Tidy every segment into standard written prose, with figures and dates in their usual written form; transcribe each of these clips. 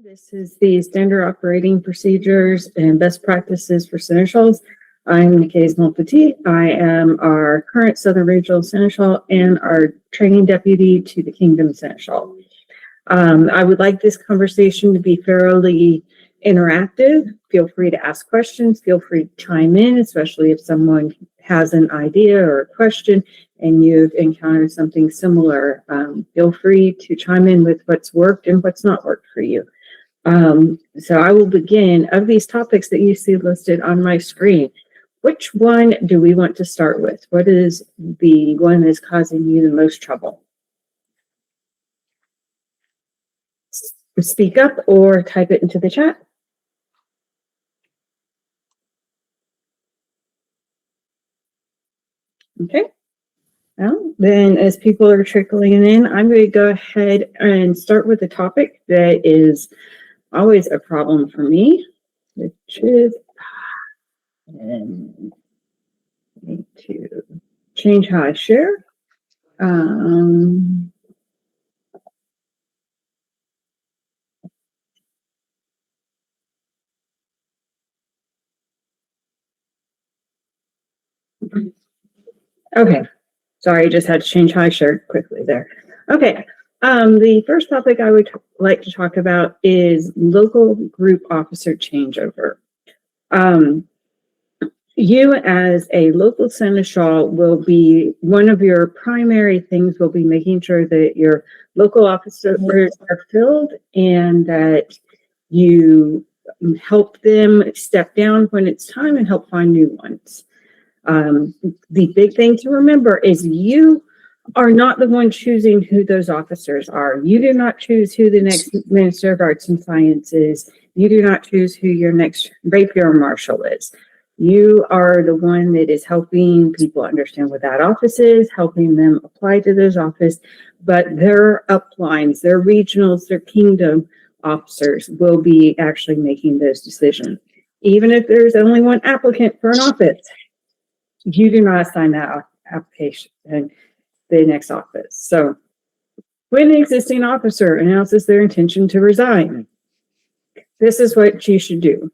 This is the standard operating procedures and best practices for Seneschals. I'm Nicaise Mulpati. I am our current Southern Regional Seneschal and our training deputy to the Kingdom Seneschal. I would like this conversation to be fairly interactive. Feel free to ask questions. Feel free to chime in, especially if someone has an idea or a question and you've encountered something similar. Feel free to chime in with what's worked and what's not worked for you. So I will begin. Of these topics that you see listed on my screen, which one do we want to start with? What is the one that's causing you the most trouble? Speak up or type it into the chat. Okay. Well, then as people are trickling in, I'm going to go ahead and start with a topic that is always a problem for me, which is, and I need to change how I share. Okay, sorry, I just had to change how I shared quickly there. Okay, the first topic I would like to talk about is local group officer changeover. You as a local Seneschal will be, one of your primary things will be making sure that your local officers are filled and that you help them step down when it's time and help find new ones. The big thing to remember is you are not the one choosing who those officers are. You do not choose who the next Minister of Arts and Science is. You do not choose who your next rapier marshal is. You are the one that is helping people understand what that office is, helping them apply to those offices, but their uplines, their regionals, their kingdom officers will be actually making those decisions. Even if there's only one applicant for an office, you do not assign that application and the next office. So when the existing officer announces their intention to resign, this is what you should do.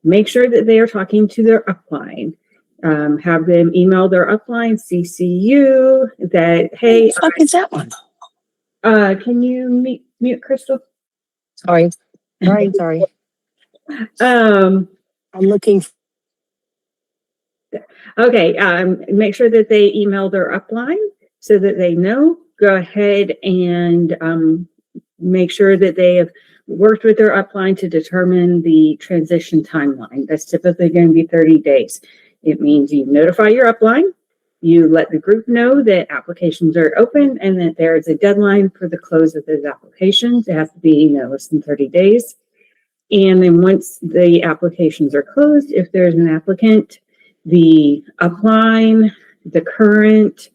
Make sure that they are talking to their upline. Have them email their upline, CC you that, hey. What the fuck is that one? Can you mute Crystal? Sorry. I'm looking. Okay, make sure that they email their upline so that they know. Go ahead and make sure that they have worked with their upline to determine the transition timeline. That's typically going to be 30 days. It means you notify your upline, you let the group know that applications are open and that there is a deadline for the close of those applications. It has to be less than 30 days. And then once the applications are closed, if there's an applicant, the upline, the current,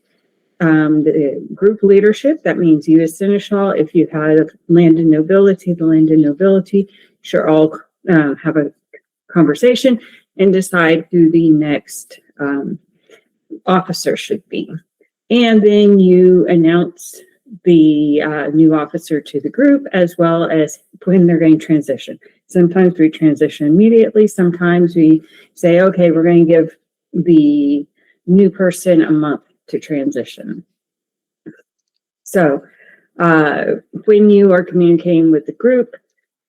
the group leadership, that means you as Seneschal, if you have landed nobility, the landed nobility should all have a conversation and decide who the next officer should be. And then you announce the new officer to the group as well as when they're going to transition. Sometimes we transition immediately. Sometimes we say, okay, we're going to give the new person a month to transition. So when you are communicating with the group,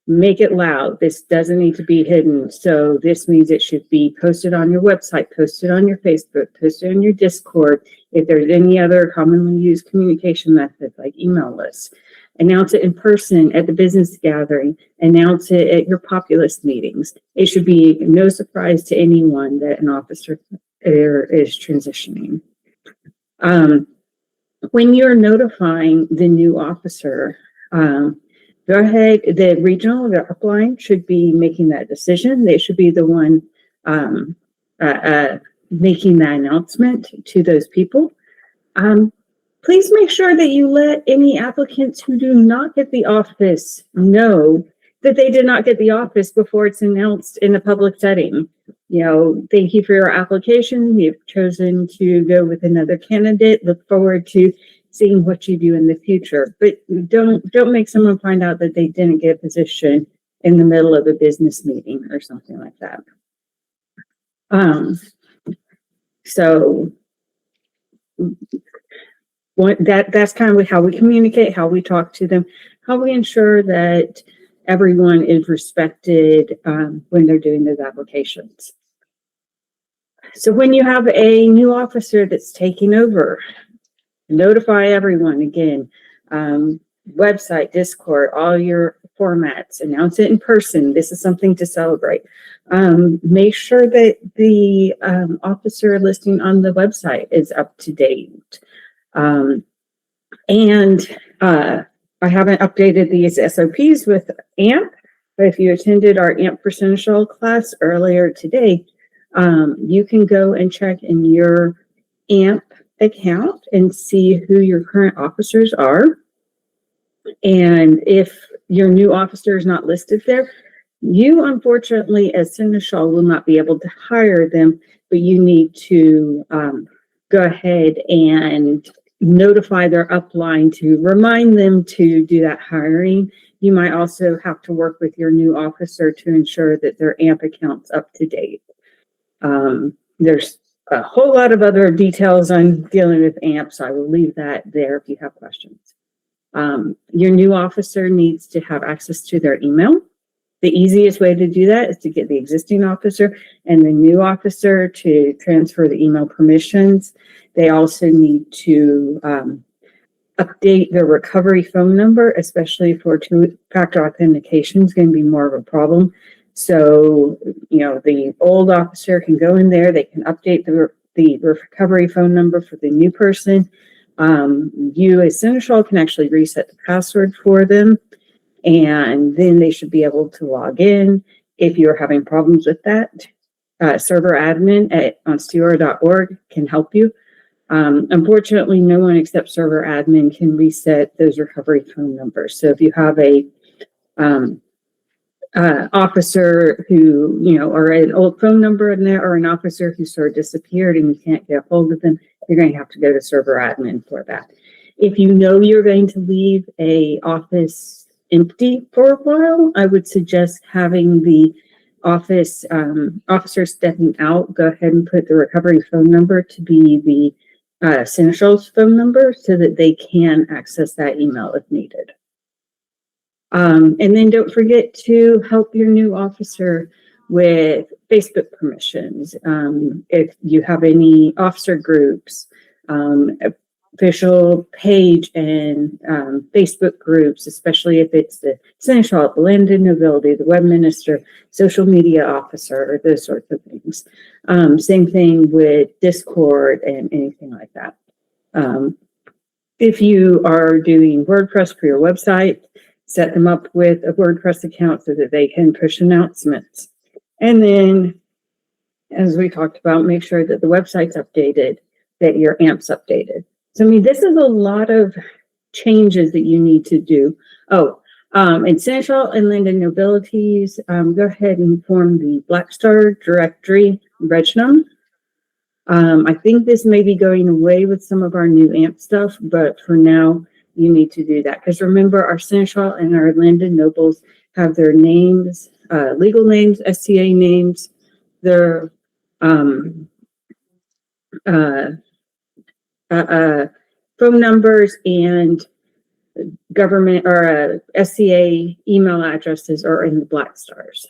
make it loud. This doesn't need to be hidden. So this means it should be posted on your website, posted on your Facebook, posted on your Discord. If there's any other commonly used communication methods like email lists, announce it in person at the business gathering, announce it at your populist meetings. It should be no surprise to anyone that an officer is transitioning. When you're notifying the new officer, go ahead, the regional, the upline should be making that decision. They should be the one making that announcement to those people. Please make sure that you let any applicants who do not get the office know that they did not get the office before it's announced in a public setting. Thank you for your application. You've chosen to go with another candidate. Look forward to seeing what you do in the future. But don't make someone find out that they didn't get a position in the middle of a business meeting or something like that. So that's kind of how we communicate, how we talk to them, how we ensure that everyone is respected when they're doing those applications. So when you have a new officer that's taking over, notify everyone again, website, Discord, all your formats, announce it in person. This is something to celebrate. Make sure that the officer listing on the website is up to date. I haven't updated these SOPs with AMP, but if you attended our AMP for Seneschal class earlier today, you can go and check in your AMP account and see who your current officers are. And if your new officer is not listed there, you unfortunately as Seneschal will not be able to hire them, but you need to go ahead and notify their upline to remind them to do that hiring. You might also have to work with your new officer to ensure that their AMP account's up to date. There's a whole lot of other details on dealing with AMP, so I will leave that there if you have questions. Your new officer needs to have access to their email. The easiest way to do that is to get the existing officer and the new officer to transfer the email permissions. They also need to update their recovery phone number, especially for two-factor authentication is going to be more of a problem. So, the old officer can go in there, they can update the recovery phone number for the new person. You as Seneschal can actually reset the password for them, and then they should be able to log in. If you're having problems with that, server admin at Ansteorra.org can help you. Unfortunately, no one except server admin can reset those recovery phone numbers. So if you have a officer who, or an old phone number in there, or an officer who sort of disappeared and you can't get a hold of them, you're going to have to go to server admin for that. If you know you're going to leave a office empty for a while, I would suggest having the office officer stepping out go ahead and put the recovery phone number to be the Seneschal's phone number so that they can access that email if needed. And then don't forget to help your new officer with Facebook permissions. If you have any officer groups, official page and Facebook groups, especially if it's the Seneschal, the landed nobility, the web minister, social media officer, or those sorts of things. Same thing with Discord and anything like that. If you are doing WordPress for your website, set them up with a WordPress account so that they can push announcements. And then, as we talked about, make sure that the website's updated, that your AMP's updated. So, this is a lot of changes that you need to do. In Seneschal and Landed Nobilities, go ahead and form the Black Star Directory Regnum. I think this may be going away with some of our new AMP stuff, but for now, you need to do that. Because remember, our Seneschal and our landed nobles have their names, legal names, SCA names, their phone numbers, and government or SCA email addresses are in the Black Stars.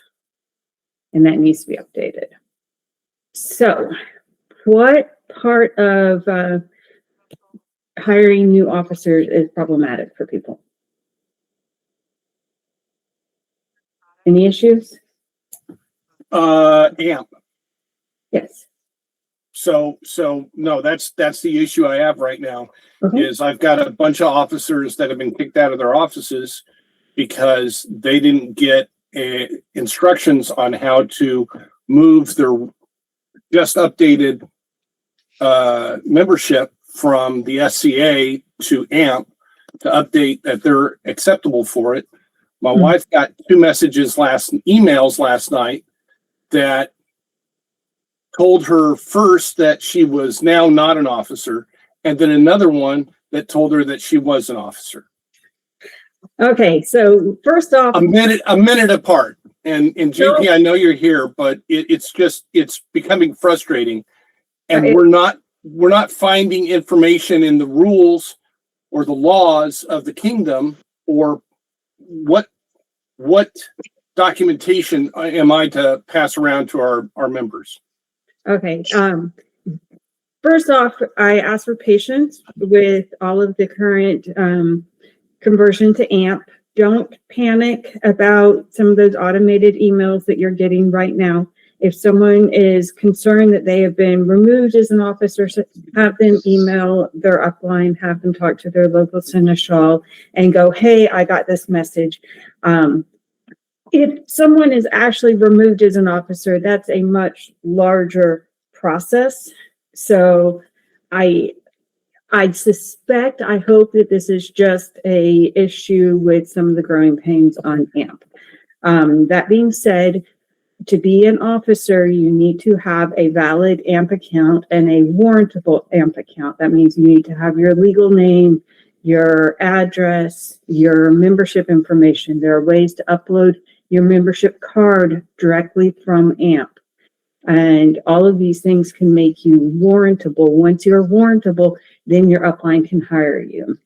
And that needs to be updated. So, what part of hiring new officers is problematic for people? Any issues? AMP. Yes. So no, that's the issue I have right now. Okay. Is I've got a bunch of officers that have been kicked out of their offices because they didn't get instructions on how to move their just updated membership from the SCA to AMP to update that they're acceptable for it. My wife got two emails last night that told her first that she was now not an officer, and then another one that told her that she was an officer. Okay, so first off, A minute apart. And JP, I know you're here, but it's becoming frustrating. And Right. we're not finding information in the rules or the laws of the kingdom, or what documentation am I to pass around to our members? okay, first off, I ask for patience with all of the current conversion to AMP. Don't panic about some of those automated emails that you're getting right now. If someone is concerned that they have been removed as an officer, have them email their upline, have them talk to their local Seneschal and go, hey, I got this message. If someone is actually removed as an officer, that's a much larger process. So I suspect, I hope that this is just a issue with some of the growing pains on AMP. That being said, to be an officer, you need to have a valid AMP account and a warrantable AMP account. That means you need to have your legal name, your address, your membership information. There are ways to upload your membership card directly from AMP. And all of these things can make you warrantable. Once you're warrantable, then your upline can hire you.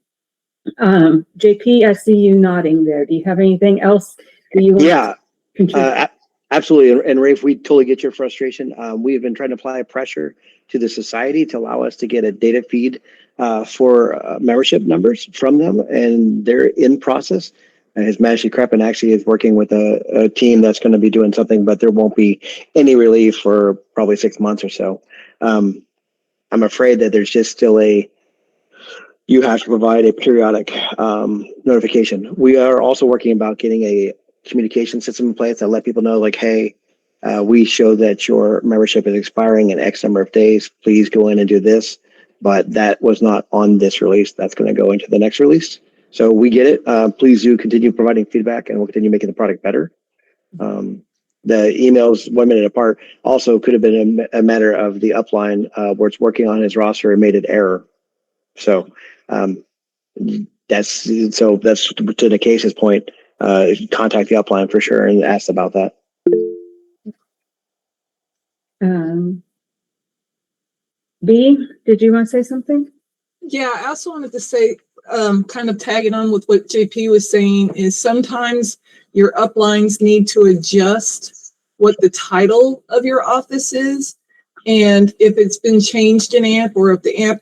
JP, I see you nodding there. Do you have anything else that you want to contribute? Absolutely. And Rafe, we totally get your frustration. We have been trying to apply pressure to the society to allow us to get a data feed for membership numbers from them, and they're in process. And his Majesty Creppin actually is working with a team that's going to be doing something, but there won't be any relief for probably 6 months or so. I'm afraid that there's just still you have to provide a periodic notification. We are also working about getting a communication system in place that let people know, like, hey, we show that your membership is expiring in X number of days. Please go in and do this. But that was not on this release. That's going to go into the next release. So we get it. Please do continue providing feedback, and we'll continue making the product better. The emails 1 minute apart also could have been a matter of the upline where it's working on his roster and made an error. So that's to the case's point. Contact the upline for sure and ask about that. B, did you want to say something? Yeah, I also wanted to say, kind of tagging on with what JP was saying, is sometimes your uplines need to adjust what the title of your office is. And if it's been changed in AMP, or if the AMP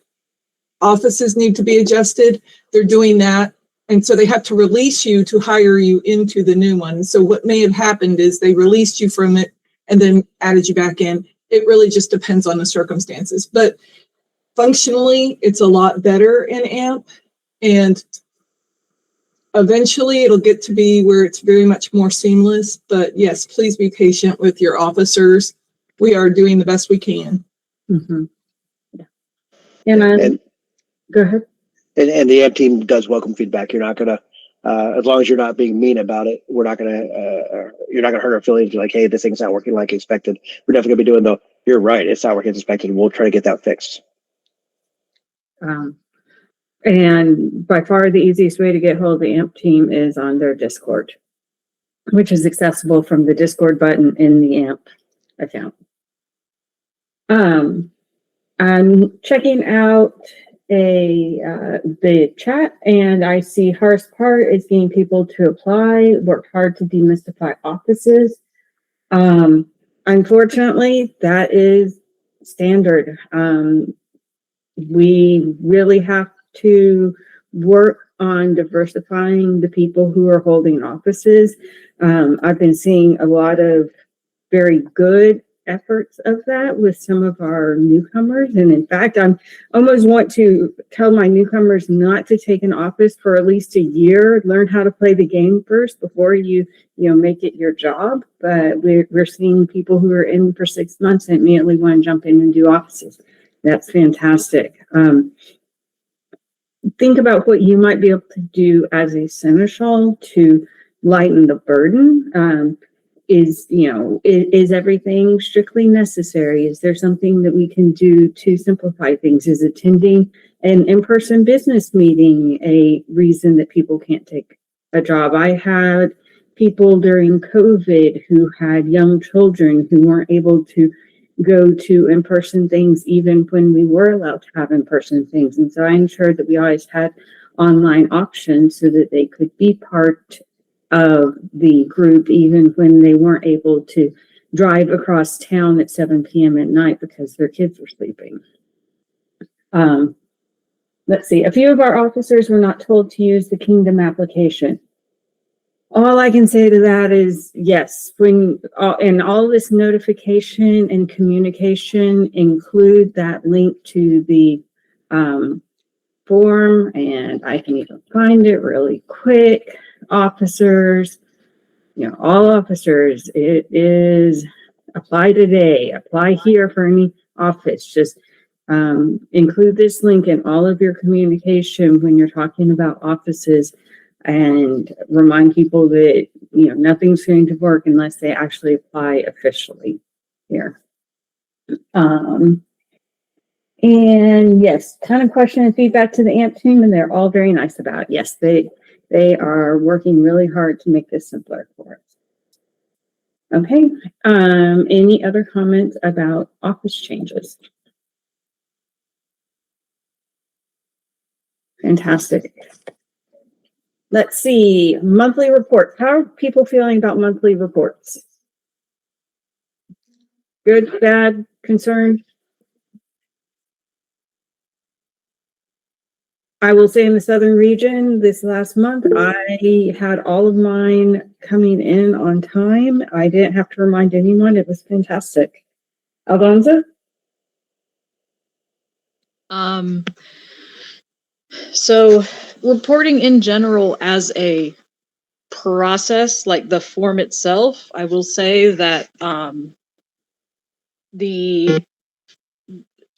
offices need to be adjusted, they're doing that. And so they have to release you to hire you into the new one. So what may have happened is they released you from it and then added you back in. It really just depends on the circumstances. But functionally, it's a lot better in AMP. And eventually it'll get to be where it's very much more seamless. But yes, please be patient with your officers. We are doing the best we can. Mm-hmm. And go ahead. And the AMP team does welcome feedback. You're not gonna, as long as you're not being mean about it, you're not gonna hurt our feelings. You're like, hey, this thing's not working like expected. We're definitely gonna be doing you're right, it's not working as expected. We'll try to get that fixed. And by far the easiest way to get hold of the AMP team is on their Discord, which is accessible from the Discord button in the AMP account. I'm checking out the chat, and I see Har's part is getting people to apply, work hard to demystify offices. Unfortunately, that is standard. We really have to work on diversifying the people who are holding offices. I've been seeing a lot of very good efforts of that with some of our newcomers. And in fact, I almost want to tell my newcomers not to take an office for at least a year, learn how to play the game first before you make it your job. But we're seeing people who are in for 6 months and immediately want to jump in and do offices. That's fantastic. Think about what you might be able to do as a Seneschal to lighten the burden. Is everything strictly necessary? Is there something that we can do to simplify things? Is attending an in-person business meeting a reason that people can't take a job. I had people during COVID who had young children who weren't able to go to in-person things even when we were allowed to have in-person things. And so I ensured that we always had online options so that they could be part of the group even when they weren't able to drive across town at 7 p.m. at night because their kids were sleeping. Let's see, a few of our officers were not told to use the Kingdom application. All I can say to that is yes, when and all this notification and communication include that link to the form, and I can even find it really quick. Officers, all officers, it is apply today, apply here for any office. Just include this link in all of your communication when you're talking about offices, and remind people that nothing's going to work unless they actually apply officially here. And yes, ton of question and feedback to the AMP team, and they're all very nice about it. Yes, they are working really hard to make this simpler for us. Okay. Any other comments about office changes? Fantastic. Let's see, monthly reports. How are people feeling about monthly reports? Good, bad, concerned? I will say in the southern region this last month, I had all of mine coming in on time. I didn't have to remind anyone. It was fantastic. Alonzo? So reporting in general as a process, like the form itself, I will say that the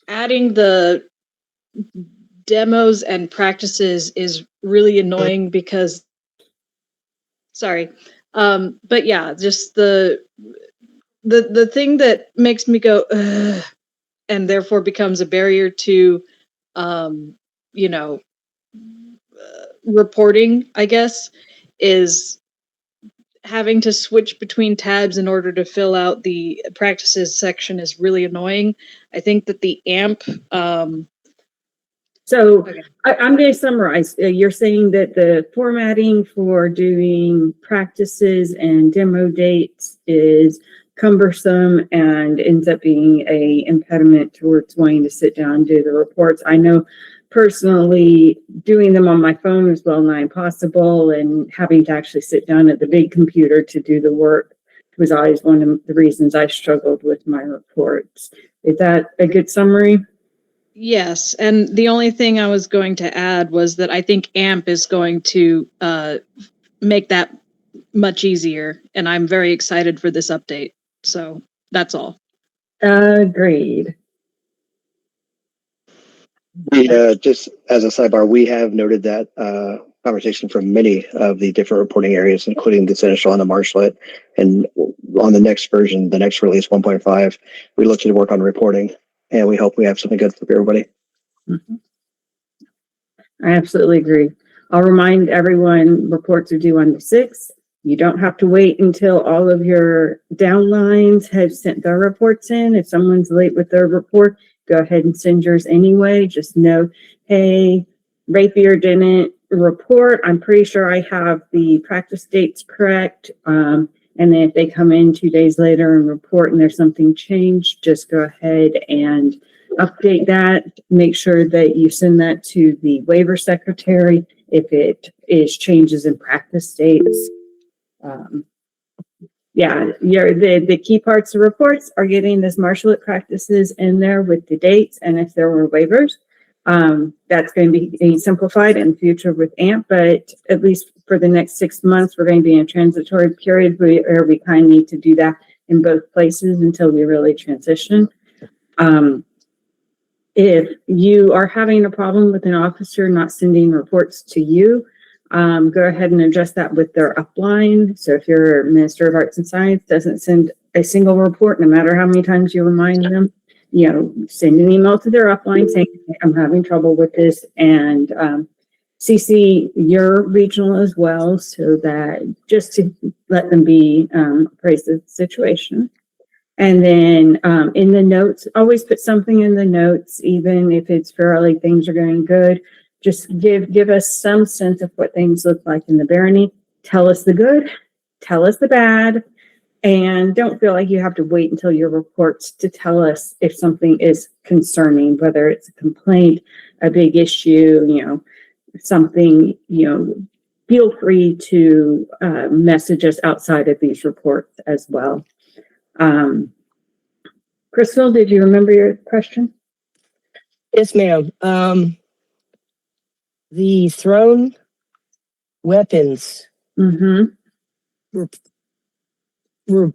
adding the demos and practices is really annoying because but yeah, just the thing that makes me go ugh, and therefore becomes a barrier to reporting, I guess, is having to switch between tabs in order to fill out the practices section is really annoying. I think that the AMP So okay. I'm going to summarize. You're saying that the formatting for doing practices and demo dates is cumbersome and ends up being a impediment towards wanting to sit down and do the reports. I know personally doing them on my phone is well nigh impossible, and having to actually sit down at the big computer to do the work was always one of the reasons I struggled with my reports. Is that a good summary? Yes, and the only thing I was going to add was that I think AMP is going to make that much easier, and I'm very excited for this update. So that's all. Agreed. Just as a sidebar, we have noted that conversation from many of the different reporting areas, including the Seneschal and the Marshlet. And on the next version, the next release 1.5, we look to work on reporting, and we hope we have something good for everybody. Mm-hmm. I absolutely agree. I'll remind everyone reports are due on the 6th. You don't have to wait until all of your downlines have sent their reports in. If someone's late with their report, go ahead and send yours anyway. Just know, hey, Rapier didn't report. I'm pretty sure I have the practice dates correct. And then if they come in 2 days later and report and there's something changed, just go ahead and update that. Make sure that you send that to the waiver secretary if it is changes in practice dates. The key parts of reports are getting this Marshlet practices in there with the dates, and if there were waivers, that's going to be simplified in the future with AMP, but at least for the next 6 months, we're going to be in a transitory period where we kind of need to do that in both places until we really transition. If you are having a problem with an officer not sending reports to you, go ahead and address that with their upline. So if your Minister of Arts and Science doesn't send a single report, no matter how many times you remind them, send an email to their upline saying, I'm having trouble with this, and CC your regional as well, so that just to let them be appraised of the situation. And then in the notes, always put something in the notes, even if it's fairly things are going good. Just give us some sense of what things look like in the barony. Tell us the good, tell us the bad, and don't feel like you have to wait until your reports to tell us if something is concerning, whether it's a complaint, a big issue, something, feel free to message us outside of these reports as well. Crystal, did you remember your question? Yes, ma'am. The thrown weapons Mm-hmm. report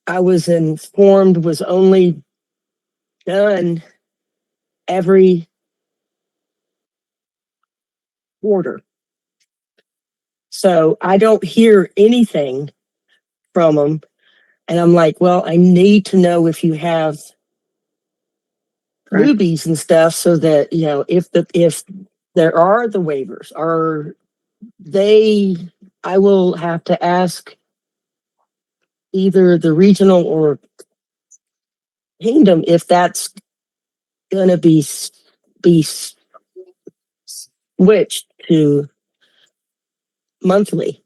I was informed was only done every quarter. So I don't hear anything from them. And I'm like, well, I need to know if you have Correct. newbies and stuff so that, if there are the waivers, I will have to ask either the regional or kingdom if that's gonna be switched to monthly.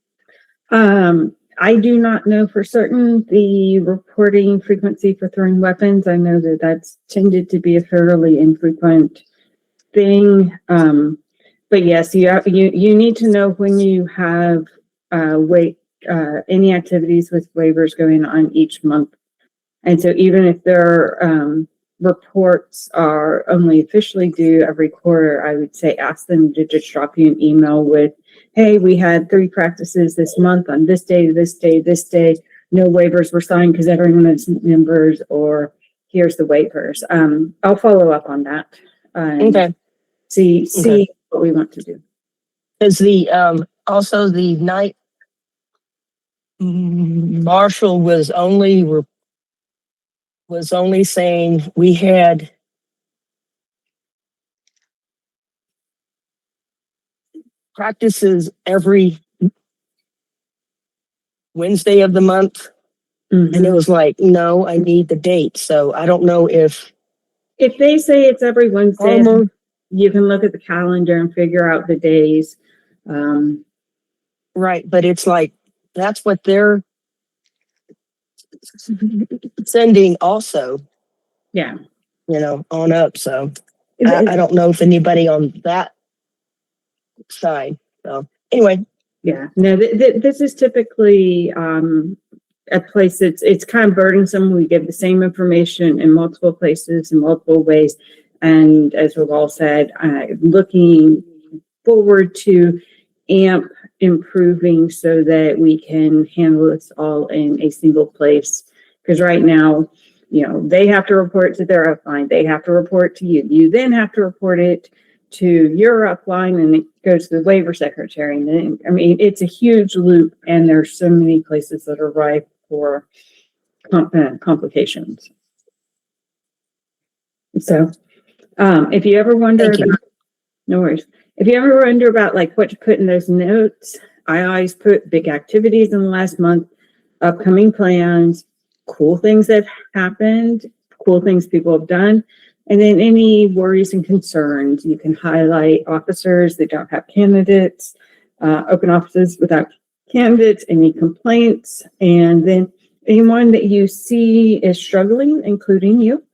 I do not know for certain the reporting frequency for throwing weapons. I know that that's tended to be a fairly infrequent thing. But yes, you need to know when you have any activities with waivers going on each month. And so even if their reports are only officially due every quarter, I would say ask them to just drop you an email with, hey, we had 3 practices this month on this day, this day, this day. No waivers were signed because everyone is members, or here's the waivers. I'll follow up on that. Okay. See Okay. what we want to do. Because also the night marshal was only saying we had practices every Wednesday of the month. Mhm. And it was like, no, I need the date. So I don't know if they say it's every Wednesday, Homer, you can look at the calendar and figure out the days. right, but it's like that's what they're sending also, Yeah. on up. So I don't know if anybody on that side. So anyway, Yeah, no, this is typically a place that's it's kind of burdensome. We give the same information in multiple places in multiple ways, and as we've all said, looking forward to AMP improving so that we can handle this all in a single place. Because right now, they have to report to their upline, they have to report to you, you then have to report it to your upline, and it goes to the waiver secretary. And then, it's a huge loop, and there's so many places that are ripe for complications. So, if you ever wonder about, no worries. If you ever wonder about what to put in those notes, I always put big activities in the last month, upcoming plans, cool things that have happened, cool things people have done, and then any worries and concerns. You can highlight officers that don't have candidates, open offices without candidates, any complaints, and then anyone that you see is struggling, including you.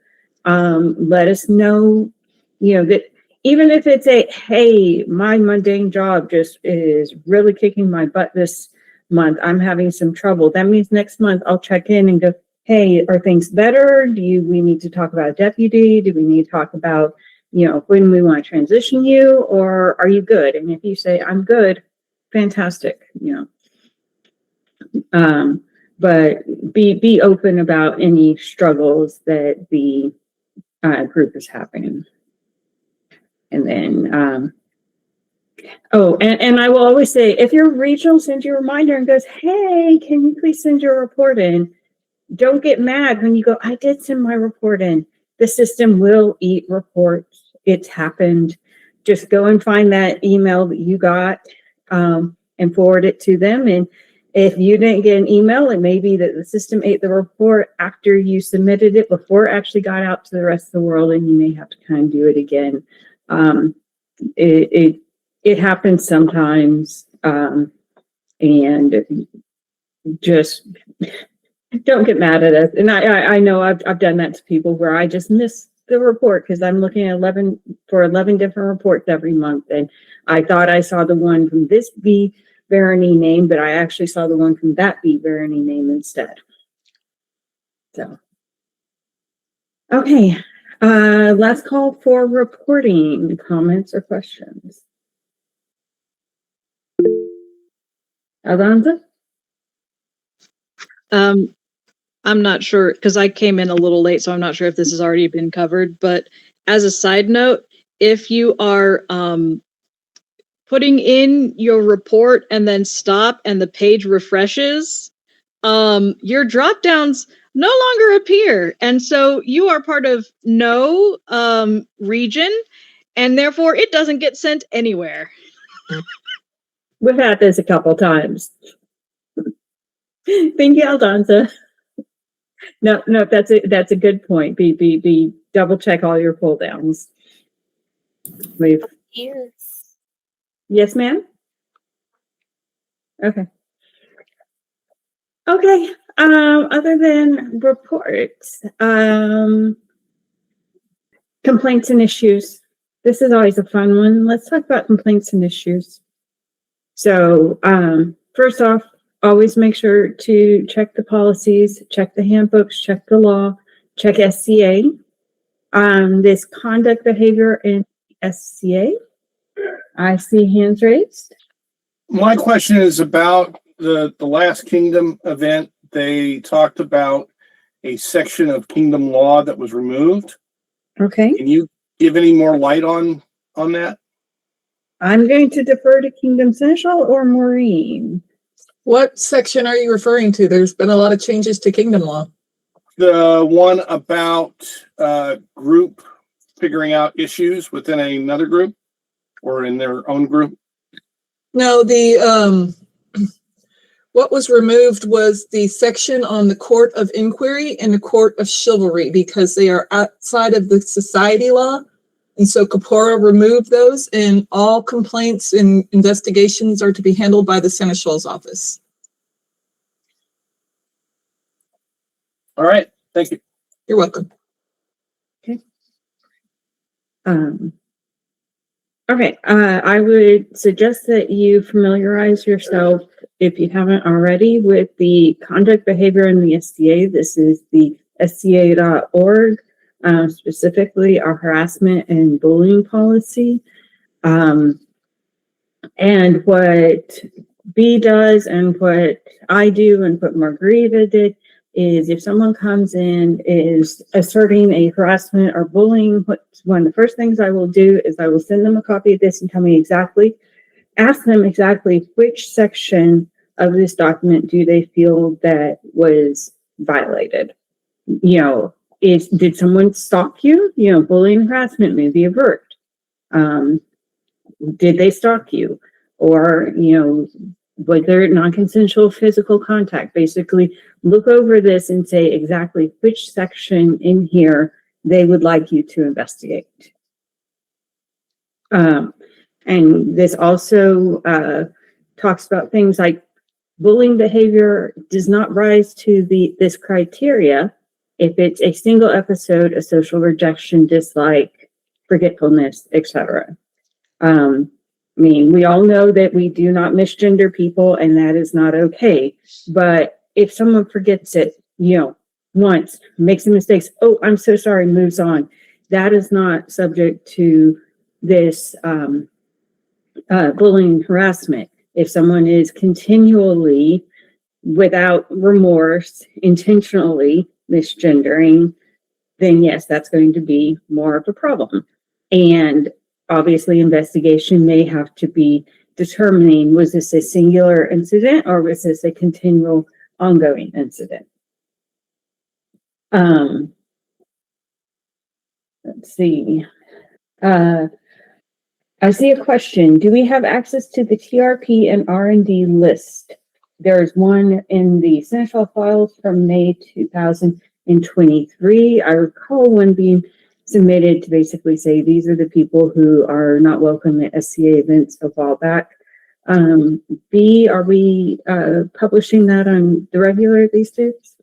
Let us know, that even if it's hey, my mundane job just is really kicking my butt this month, I'm having some trouble. That means next month I'll check in and go, hey, are things better? We need to talk about a deputy? Do we need to talk about, when we want to transition you, or are you good? And if you say, I'm good, fantastic, but be open about any struggles that the group is having. And then, and I will always say, if your regional sends you a reminder and goes, hey, can you please send your report in? don't get mad when you go, I did send my report in. The system will eat reports. It's happened. Just go and find that email that you got and forward it to them. And if you didn't get an email, it may be that the system ate the report after you submitted it before it actually got out to the rest of the world, and you may have to kind of do it again. It happens sometimes, and just don't get mad at us. And I know I've done that to people where I just miss the report because I'm looking at 11 different reports every month, and I thought I saw the one from this B. Verony name, but I actually saw the one from that B. Verony name instead. So, okay. Last call for reporting, comments or questions. Alonzo? I'm not sure because I came in a little late, so I'm not sure if this has already been covered. But as a side note, if you are putting in your report and then stop and the page refreshes, your drop downs no longer appear. And so you are part of no region, and therefore it doesn't get sent anywhere. We've had this a couple times. Thank you, Aldonza. No, that's a good point. Be double check all your pull downs. Yes, ma'am. Okay. Other than reports, complaints and issues. This is always a fun one. Let's talk about complaints and issues. So, first off, always make sure to check the policies, check the handbooks, check the law, check SCA. This conduct behavior in SCA. I see hands raised. My question is about the last Kingdom event. They talked about a section of Kingdom law that was removed. Okay. Can you give any more light on that? I'm going to defer to Kingdom Seneschal or Maureen. What section are you referring to? There's been a lot of changes to Kingdom Law. The one about group figuring out issues within another group or in their own group? No, the what was removed was the section on the court of inquiry and the court of chivalry because they are outside of the society law. And so Kapora removed those, and all complaints and investigations are to be handled by the Seneschals office. All right. Thank you. You're welcome. Okay. I would suggest that you familiarize yourself, if you haven't already, with the conduct behavior in the SCA. This is the SCA.org, specifically our harassment and bullying policy. And what B does and what I do and what Margarita did is if someone comes in is asserting a harassment or bullying, one of the first things I will do is I will send them a copy of this and ask them exactly which section of this document do they feel that was violated. Did someone stalk you? Bullying, harassment, maybe avert. Did they stalk you? Or, was there non-consensual physical contact? Basically, look over this and say exactly which section in here they would like you to investigate. And this also talks about things like bullying behavior does not rise to this criteria if it's a single episode of social rejection, dislike, forgetfulness, etc. We all know that we do not misgender people, and that is not okay. But if someone forgets it, once, makes some mistakes, oh, I'm so sorry, moves on, that is not subject to this bullying harassment. If someone is continually, without remorse, intentionally misgendering, then yes, that's going to be more of a problem. And obviously, investigation may have to be determining, was this a singular incident or was this a continual ongoing incident? Let's see. I see a question. Do we have access to the TRP and R&D list? There's one in the Seneschal files from May 2023. I recall one being submitted to basically say these are the people who are not welcome at SCA events a while back. B, are we publishing that on the regular these days?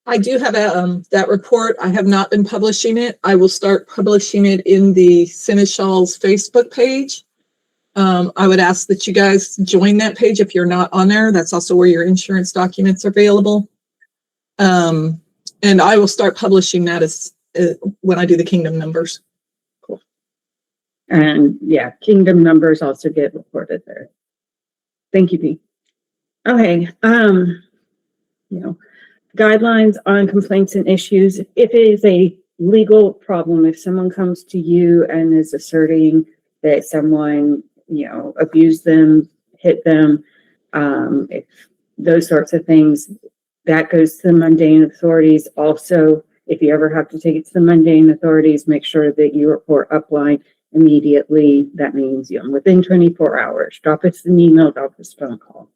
I do have that report. I have not been publishing it. I will start publishing it in the Seneschals Facebook page. I would ask that you guys join that page if you're not on there. That's also where your insurance documents are available. And I will start publishing that as when I do the kingdom numbers. Cool. And yeah, kingdom numbers also get reported there. Thank you, P. Okay. Guidelines on complaints and issues. If it is a legal problem, if someone comes to you and is asserting that someone, abused them, hit them, if those sorts of things, that goes to the mundane authorities. Also, if you ever have to take it to the mundane authorities, make sure that you report upline immediately. That means, within 24 hours, drop us an email, drop us a phone call.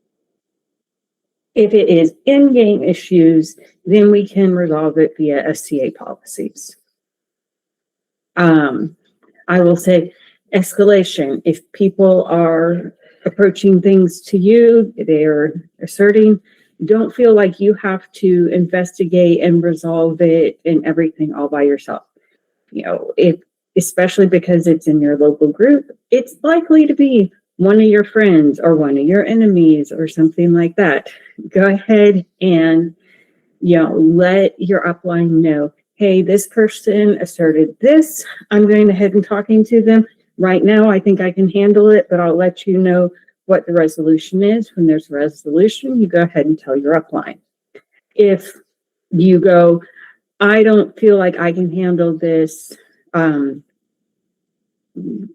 If it is in-game issues, then we can resolve it via SCA policies. I will say escalation. If people are approaching things to you, they're asserting, don't feel like you have to investigate and resolve it and everything all by yourself. Especially because it's in your local group, it's likely to be one of your friends or one of your enemies or something like that. Go ahead and, let your upline know, hey, this person asserted this. I'm going ahead and talking to them. Right now, I think I can handle it, but I'll let you know what the resolution is. When there's a resolution, you go ahead and tell your upline. If you go, I don't feel like I can handle this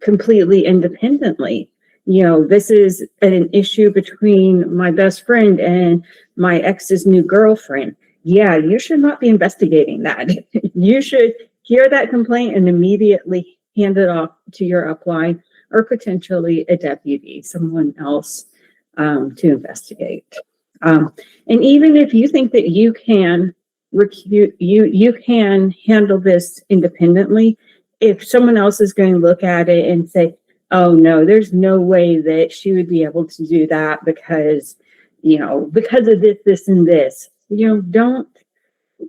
completely independently. This is an issue between my best friend and my ex's new girlfriend. Yeah, you should not be investigating that. You should hear that complaint and immediately hand it off to your upline or potentially a deputy, someone else to investigate. And even if you think that you can you can handle this independently, if someone else is going to look at it and say, oh no, there's no way that she would be able to do that because of this, and this, don't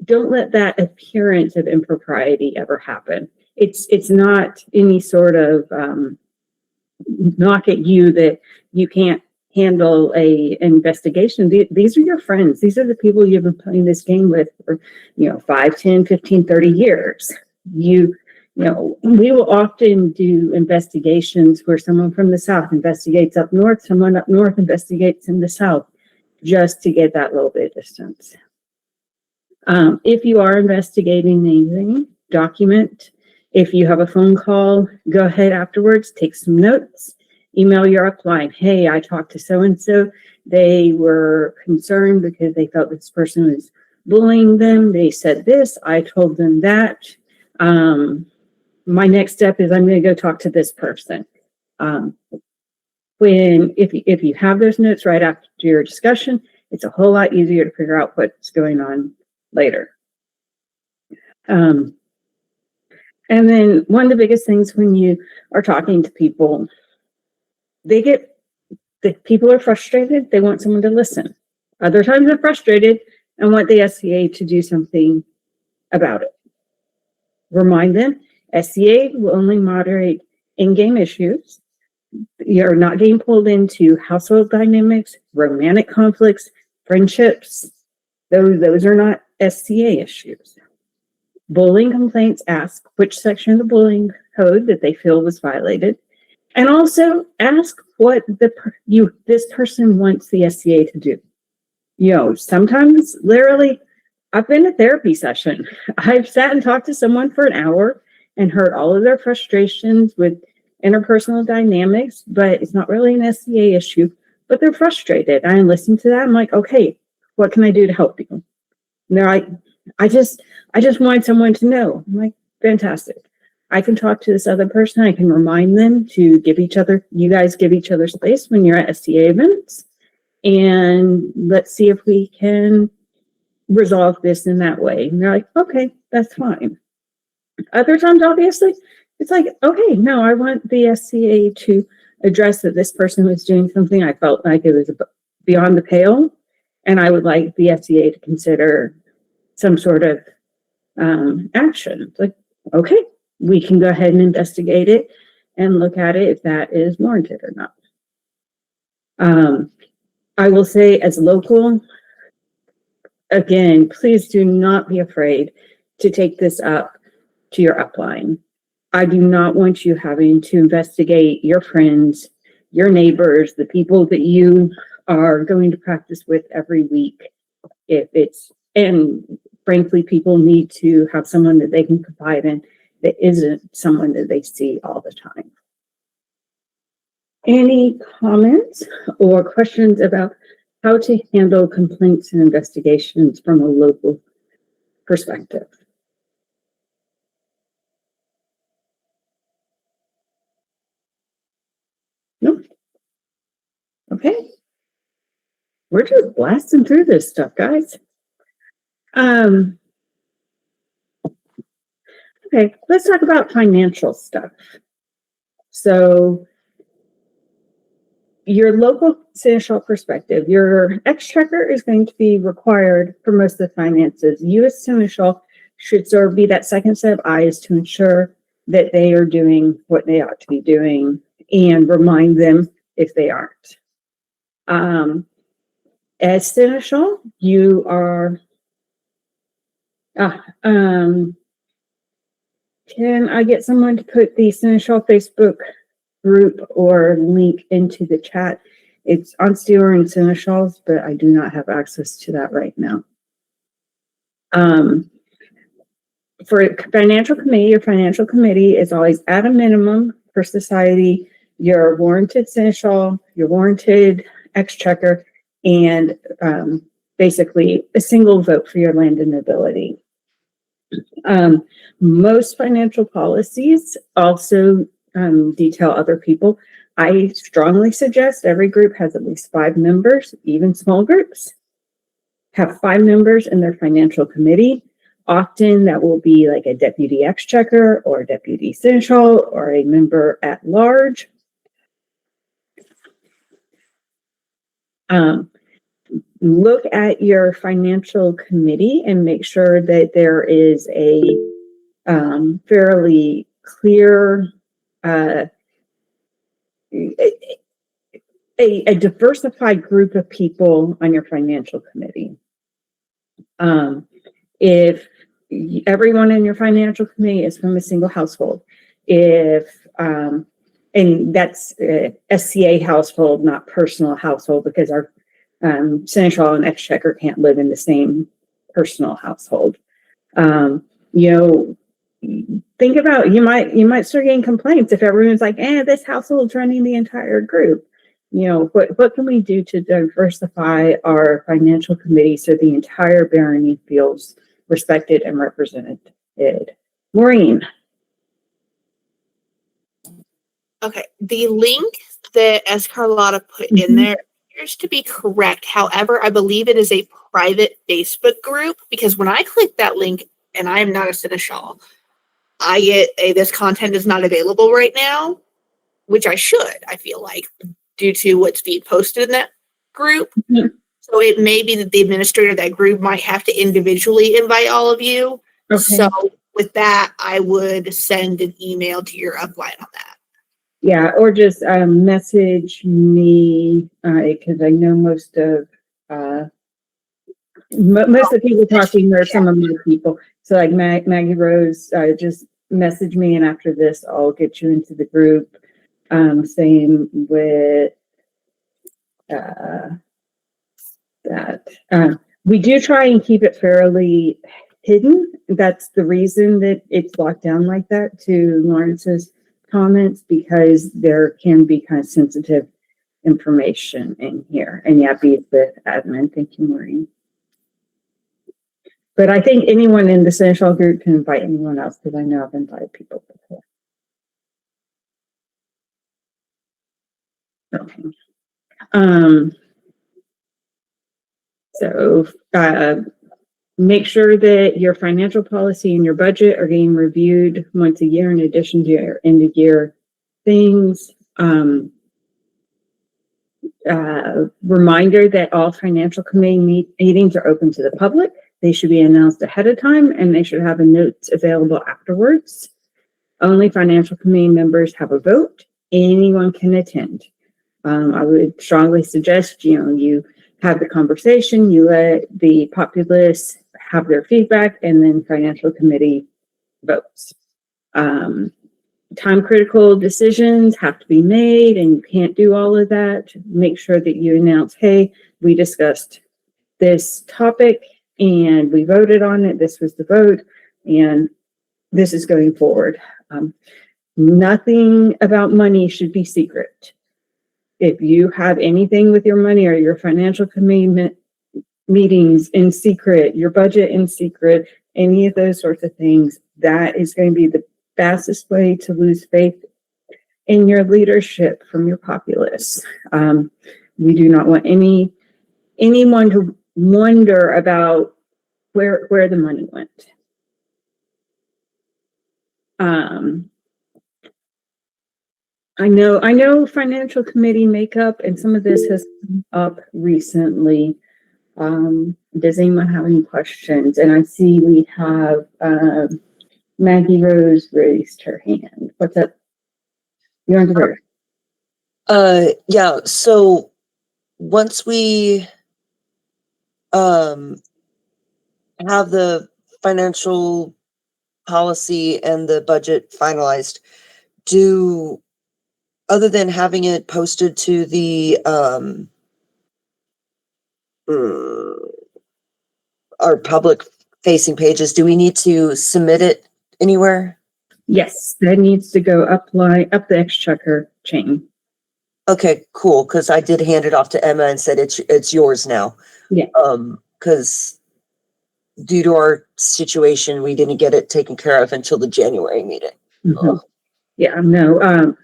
let that appearance of impropriety ever happen. It's not any sort of knock at you that you can't handle a investigation. These are your friends. These are the people you've been playing this game with for 5, 10, 15, 30 years. We will often do investigations where someone from the south investigates up north, someone up north investigates in the south, just to get that little bit of distance. If you are investigating anything, document. If you have a phone call, go ahead afterwards, take some notes, email your upline. Hey, I talked to so-and-so. They were concerned because they felt this person was bullying them. They said this, I told them that. My next step is I'm going to go talk to this person. If you have those notes right after your discussion, it's a whole lot easier to figure out what's going on later. And then one of the biggest things when you are talking to people, people are frustrated. They want someone to listen. Other times they're frustrated and want the SCA to do something about it. Remind them, SCA will only moderate in-game issues. You're not getting pulled into household dynamics, romantic conflicts, friendships. Those are not SCA issues. Bullying complaints, ask which section of the bullying code that they feel was violated. And also ask what this person wants the SCA to do. Sometimes literally, I've been in a therapy session. I've sat and talked to someone for an hour and heard all of their frustrations with interpersonal dynamics, but it's not really an SCA issue, but they're frustrated. I listen to that. I'm like, okay, what can I do to help you? And they're like, I just wanted someone to know. I'm like, fantastic. I can talk to this other person. I can remind them to you guys give each other space when you're at STA events. And let's see if we can resolve this in that way. And they're like, okay, that's fine. Other times, obviously, it's like, okay, no, I want the SCA to address that this person was doing something I felt like it was beyond the pale. And I would like the SCA to consider some sort of action. It's like, okay, we can go ahead and investigate it and look at it if that is warranted or not. I will say, as local, again, please do not be afraid to take this up to your upline. I do not want you having to investigate your friends, your neighbors, the people that you are going to practice with every week. And frankly, people need to have someone that they can confide in that isn't someone that they see all the time. Any comments or questions about how to handle complaints and investigations from a local perspective? Nope. Okay. We're just blasting through this stuff, guys. Okay, let's talk about financial stuff. So, your local Seneschal perspective, your exchequer is going to be required for most of the finances. You as Seneschal should sort of be that second set of eyes to ensure that they are doing what they ought to be doing and remind them if they aren't. As Seneschal, you are, can I get someone to put the Seneschal Facebook group or link into the chat? It's Ansteorra and Seneschals, but I do not have access to that right now. For financial committee, your financial committee is always at a minimum for society, your warranted Seneschal, your warranted exchequer, and basically a single vote for your land and nobility. Most financial policies also detail other people. I strongly suggest every group has at least 5 members, even small groups have 5 members in their financial committee. Often that will be like a deputy exchequer or a deputy seneschal or a member at large. Look at your financial committee and make sure that there is a fairly clear, a diversified group of people on your financial committee. If everyone in your financial committee is from a single household, and that's SCA household, not personal household, because our Seneschal and exchequer can't live in the same personal household. Think about, you might start getting complaints if everyone's like, this household's running the entire group. What can we do to diversify our financial committee so the entire barony feels respected and represented? Maureen. Okay, the link that S. Carlotta put in there appears to be correct. However, I believe it is a private Facebook group, because when I click that link, and I am not a Seneschal, I get this content is not available right now, which I should, I feel like, due to what's being posted in that group. Mm-hmm. So it may be that the administrator of that group might have to individually invite all of you. Okay. So with that, I would send an email to your upline on that. Yeah, or just message me, because I know most of the people talking are some of my people. So like Maggie Rose, just message me, and after this, I'll get you into the group. Same with that. We do try and keep it fairly hidden. That's the reason that it's locked down like that, to Lawrence's comments, because there can be kind of sensitive information in here. And yeah, be the admin. Thank you, Maureen. But I think anyone in the Seneschal group can invite anyone else, because I know I've invited people before. Okay. So, make sure that your financial policy and your budget are getting reviewed once a year in addition to your end of year things. Reminder that all financial committee meetings are open to the public. They should be announced ahead of time, and they should have a notes available afterwards. Only financial committee members have a vote. Anyone can attend. I would strongly suggest, you have the conversation, you let the populace have their feedback, and then financial committee votes. Time critical decisions have to be made, and you can't do all of that. Make sure that you announce, hey, we discussed this topic and we voted on it. This was the vote, and this is going forward. Nothing about money should be secret. If you have anything with your money or your financial commitment meetings in secret, your budget in secret, any of those sorts of things, that is going to be the fastest way to lose faith in your leadership from your populace. We do not want anyone to wonder about where the money went. I know financial committee makeup, and some of this has come up recently. Does anyone have any questions? And I see we have Maggie Rose raised her hand. What's up? You're on the road. Yeah, so once we have the financial policy and the budget finalized, other than having it posted to the our public facing pages, do we need to submit it anywhere? Yes, that needs to go up the exchequer chain. Okay, cool, because I did hand it off to Emma and said it's yours now. Yeah. Because due to our situation, we didn't get it taken care of until the January meeting. Mhm. Yeah, no.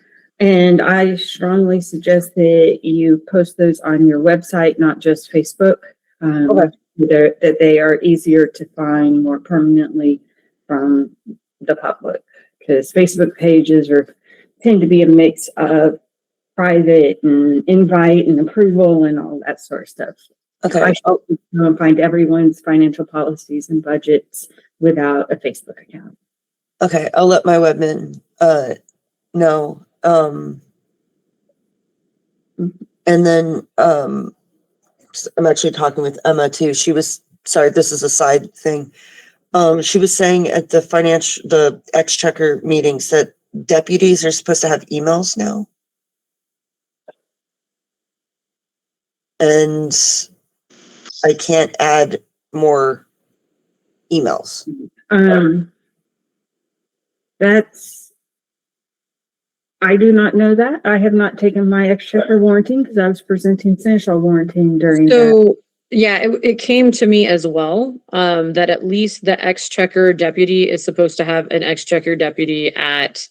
And I strongly suggest that you post those on your website, not just Facebook. Okay. That they are easier to find more permanently from the public, because Facebook pages tend to be a mix of private and invite and approval and all that sort of stuff. Okay. I should find everyone's financial policies and budgets without a Facebook account. Okay, I'll let my webman know. And then I'm actually talking with Emma too. Sorry, this is a side thing. She was saying at the exchequer meetings that deputies are supposed to have emails now. And I can't add more emails. I do not know that. I have not taken my exchequer warranting because I was presenting Seneschal warranting during that. So, yeah, it came to me as well, that at least the exchequer deputy is supposed to have an exchequer deputy at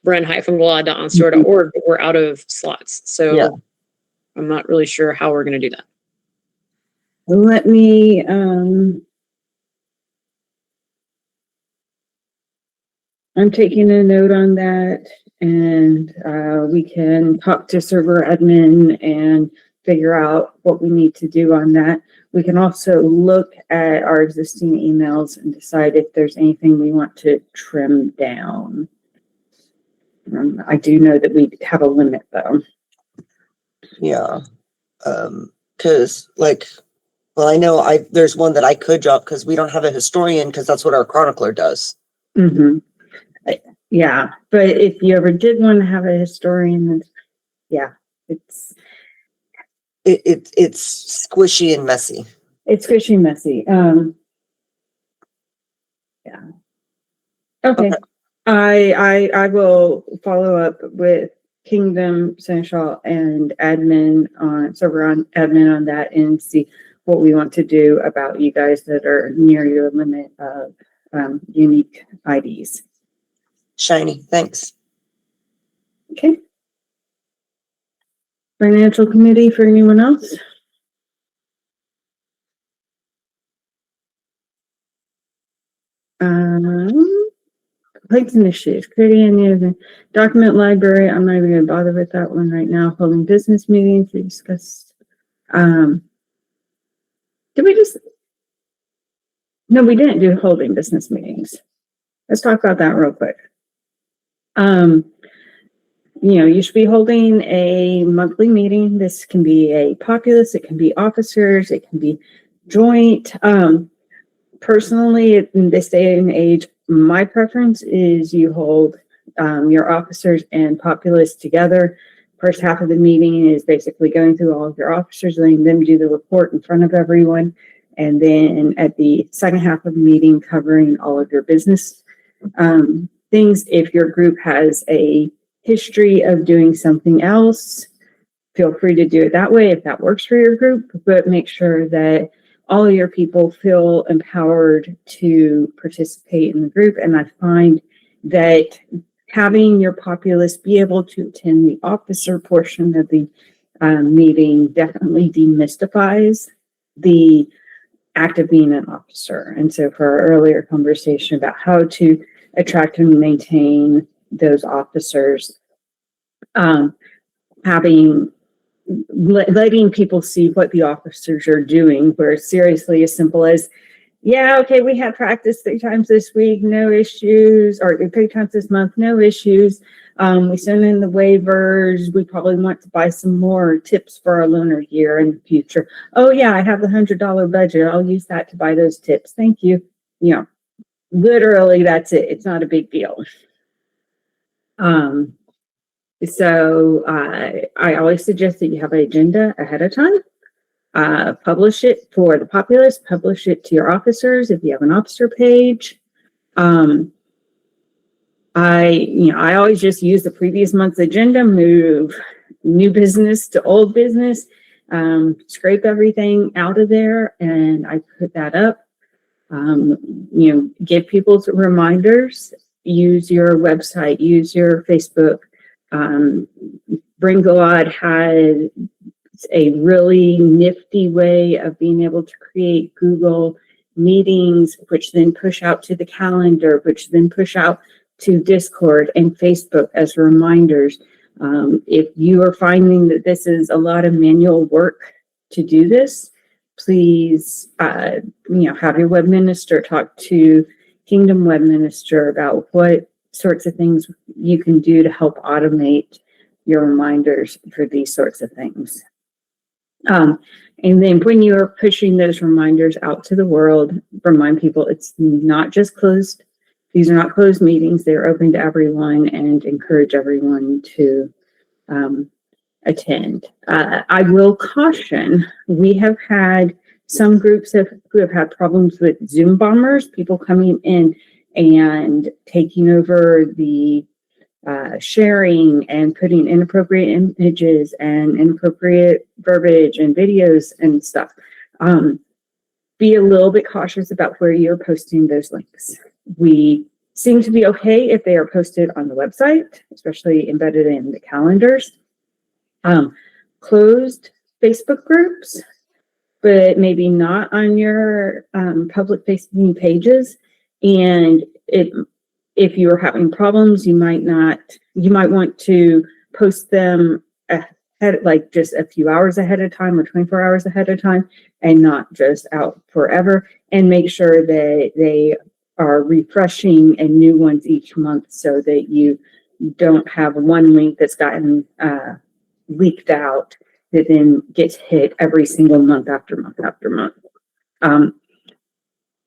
bren-gloa.ansteorra.org, but we're out of slots. So Yeah. I'm not really sure how we're going to do that. Let me, I'm taking a note on that, and we can talk to server admin and figure out what we need to do on that. We can also look at our existing emails and decide if there's anything we want to trim down. I do know that we have a limit though. Yeah. Cause I know there's one that I could drop because we don't have a historian, because that's what our chronicler does. Mm-hmm. Yeah, but if you ever did want to have a historian, then yeah, it's squishy and messy. It's squishy and messy. Yeah. Okay. I will follow up with Kingdom, Seneschal, and admin on server on admin on that and see what we want to do about you guys that are near your limit of unique IDs. Shiny, thanks. Okay. Financial committee for anyone else? Complaints and issues, creating any of the document library. I'm not even gonna bother with that one right now. Holding business meetings, we discussed. Did we just? No, we didn't do holding business meetings. Let's talk about that real quick. You should be holding a monthly meeting. This can be a populace, it can be officers, it can be joint. Personally, in this day and age, my preference is you hold your officers and populace together. First half of the meeting is basically going through all of your officers, letting them do the report in front of everyone. And then at the second half of the meeting, covering all of your business things. If your group has a history of doing something else, feel free to do it that way if that works for your group, but make sure that all of your people feel empowered to participate in the group. And I find that having your populace be able to attend the officer portion of the meeting definitely demystifies the act of being an officer. And so for our earlier conversation about how to attract and maintain those officers, letting people see what the officers are doing, where seriously as simple as, yeah, okay, we had practice 3 times this week, no issues, or 3 times this month, no issues. We sent in the waivers. We probably want to buy some more tips for our loaner gear in the future. Oh yeah, I have the $100 budget. I'll use that to buy those tips. Thank you. Literally that's it. It's not a big deal. So I always suggest that you have an agenda ahead of time. Publish it for the populace, publish it to your officers if you have an officer page. I always just use the previous month's agenda, move new business to old business, scrape everything out of there, and I put that up. Give people reminders, use your website, use your Facebook. Bring God had a really nifty way of being able to create Google meetings, which then push out to the calendar, which then push out to Discord and Facebook as reminders. If you are finding that this is a lot of manual work to do this, please, have your web minister talk to Kingdom Web Minister about what sorts of things you can do to help automate your reminders for these sorts of things. And then when you're pushing those reminders out to the world, remind people it's not just closed. These are not closed meetings. They're open to everyone and encourage everyone to attend. I will caution, we have had some groups who have had problems with Zoom bombers, people coming in and taking over the sharing and putting inappropriate images and inappropriate verbiage and videos and stuff. Be a little bit cautious about where you're posting those links. We seem to be okay if they are posted on the website, especially embedded in the calendars. Closed Facebook groups, but maybe not on your public facing pages. And if you're having problems, you might want to post them ahead, like just a few hours ahead of time or 24 hours ahead of time, and not just out forever. And make sure that they are refreshing and new ones each month so that you don't have one link that's gotten leaked out that then gets hit every single month after month after month.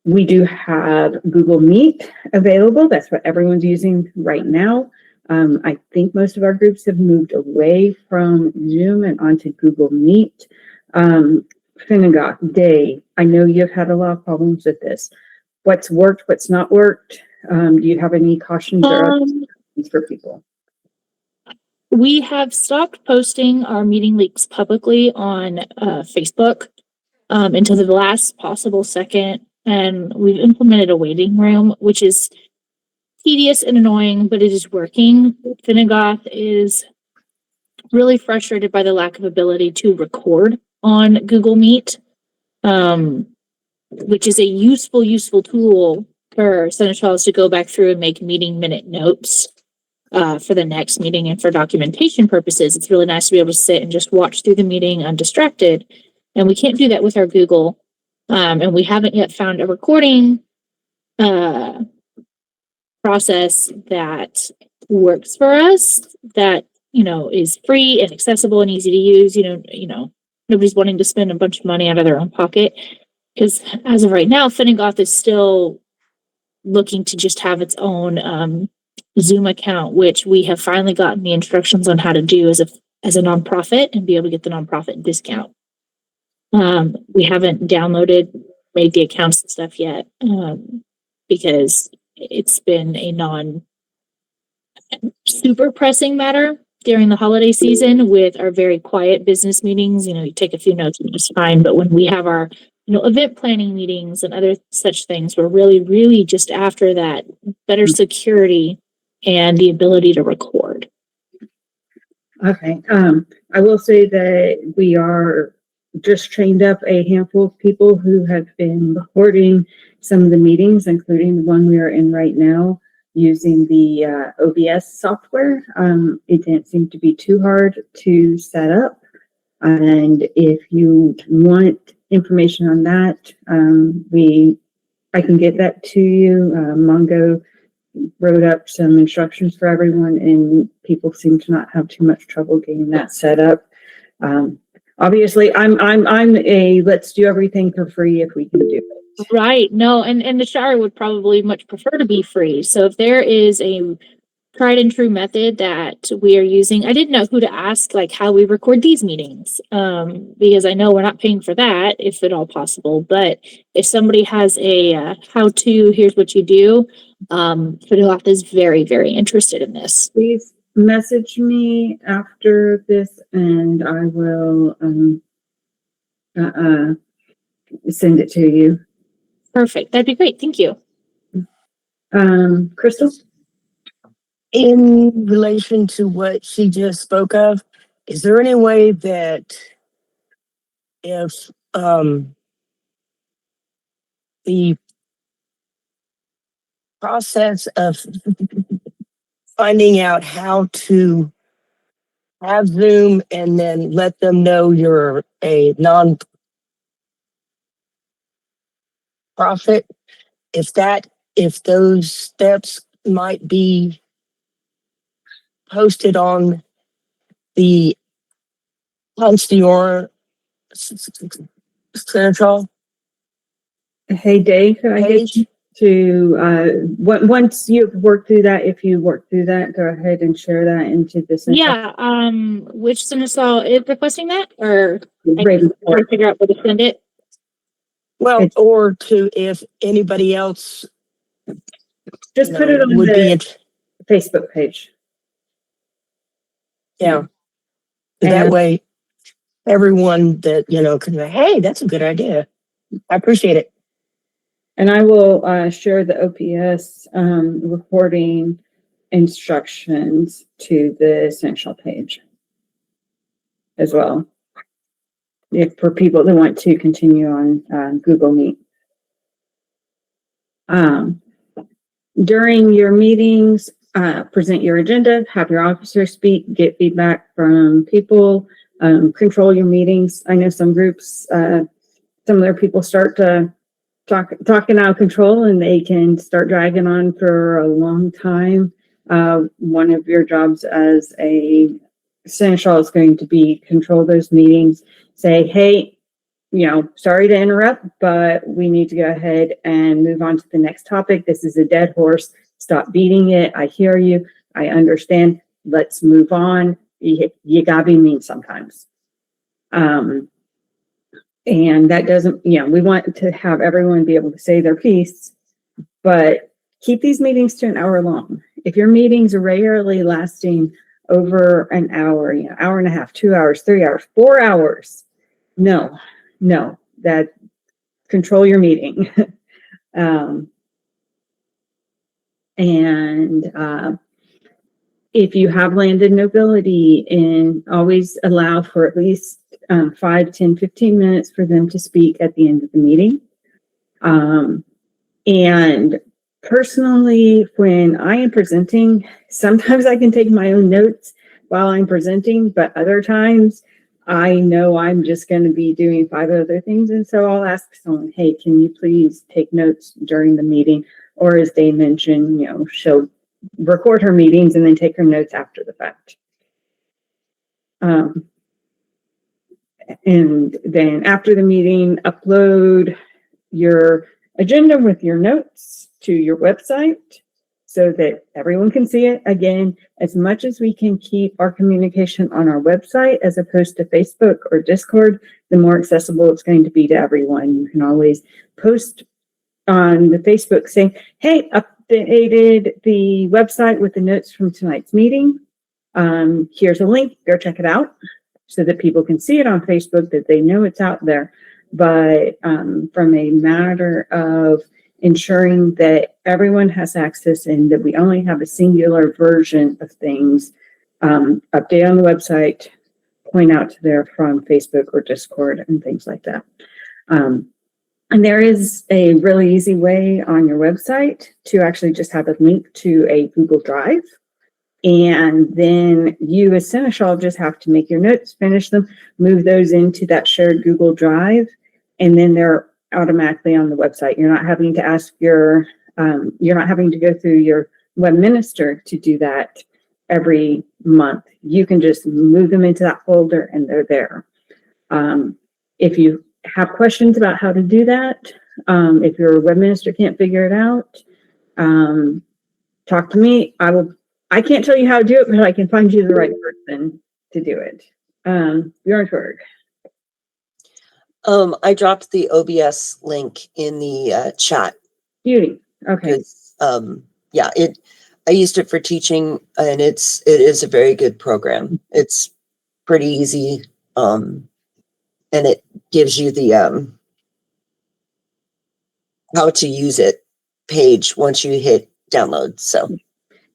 We do have Google Meet available. That's what everyone's using right now. I think most of our groups have moved away from Zoom and onto Google Meet. Finnegan, Dave, I know you've had a lot of problems with this. What's worked, what's not worked? Do you have any cautions or updates for people? We have stopped posting our meeting links publicly on Facebook. until the last possible second. And we've implemented a waiting room, which is tedious and annoying, but it is working. Finnegoth is really frustrated by the lack of ability to record on Google Meet, which is a useful tool for Seneschals to go back through and make meeting minute notes for the next meeting and for documentation purposes. It's really nice to be able to sit and just watch through the meeting undistracted. And we can't do that with our Google. And we haven't yet found a recording process that works for us, that, you know, is free and accessible and easy to use. You know, nobody's wanting to spend a bunch of money out of their own pocket, because as of right now, Finnegoth is still looking to just have its own Zoom account, which we have finally gotten the instructions on how to do as a nonprofit and be able to get the nonprofit discount. We haven't made the accounts and stuff yet, because it's been a super pressing matter during the holiday season with our very quiet business meetings. You know, you take a few notes and it's fine. But when we have our, you know, event planning meetings and other such things, we're really just after that better security and the ability to record. Okay. I will say that we are just trained up a handful of people who have been recording some of the meetings, including the one we are in right now, using the OBS software. It didn't seem to be too hard to set up. And if you want information on that, I can get that to you. Mongo wrote up some instructions for everyone, and people seem to not have too much trouble getting that set up. Obviously, I'm a let's do everything for free if we can do it. Right. No, and the Shire would probably much prefer to be free. So if there is a tried and true method that we are using, I didn't know who to ask, like how we record these meetings, because I know we're not paying for that, if at all possible. But if somebody has a how-to, here's what you do, Finnegoth is very interested in this. Please message me after this, and I will send it to you. Perfect. That'd be great. Thank you. Crystal? In relation to what she just spoke of, is there any way that if the process of finding out how to have Zoom and then let them know you're a non-profit, if those steps might be posted on the Ansteorra Seneschal Hey, Dave, could I get page? you to, once you've worked through that, if you work through that, go ahead and share that into this. Yeah. Which Seneschal is requesting that, or I Raven. try to figure out where to send it? Well, or to if anybody else Just put it on would be the Facebook page. yeah. That way everyone that can say, hey, that's a good idea. I appreciate it. And I will share the OPS recording instructions to the Seneschal page as well, if for people that want to continue on Google Meet. During your meetings, present your agenda, have your officer speak, get feedback from people, control your meetings. I know some groups, some of their people start to talking out of control, and they can start dragging on for a long time. One of your jobs as a Seneschal is going to be control those meetings, say, hey, sorry to interrupt, but we need to go ahead and move on to the next topic. This is a dead horse. Stop beating it. I hear you. I understand. Let's move on. You gotta be mean sometimes. And that doesn't, we want to have everyone be able to say their piece, but keep these meetings to an hour long. If your meetings are regularly lasting over an hour, hour and a half, 2 hours, 3 hours, 4 hours, no, that control your meeting. And if you have landed nobility, and always allow for at least 5, 10, 15 minutes for them to speak at the end of the meeting. And personally, when I am presenting, sometimes I can take my own notes while I'm presenting, but other times I know I'm just going to be doing 5 other things. And so I'll ask someone, hey, can you please take notes during the meeting? Or as they mentioned, she'll record her meetings and then take her notes after the fact. And then after the meeting, upload your agenda with your notes to your website so that everyone can see it. Again, as much as we can keep our communication on our website as opposed to Facebook or Discord, the more accessible it's going to be to everyone. You can always post on the Facebook saying, hey, updated the website with the notes from tonight's meeting. Here's a link, go check it out, so that people can see it on Facebook, that they know it's out there. But from a matter of ensuring that everyone has access and that we only have a singular version of things, update on the website, point out to there from Facebook or Discord and things like that. And there is a really easy way on your website to actually just have a link to a Google Drive. And then you as Seneschal just have to make your notes, finish them, move those into that shared Google Drive, and then they're automatically on the website. You're not having to ask you're not having to go through your web minister to do that every month. You can just move them into that folder and they're there. If you have questions about how to do that, if your web minister can't figure it out, talk to me. I can't tell you how to do it, but I can find you the right person to do it. Bjornsburg. I dropped the OBS link in the chat. Beauty. Okay. Yeah, I used it for teaching, and it is a very good program. It's pretty easy, and it gives you the how to use it page once you hit download. So,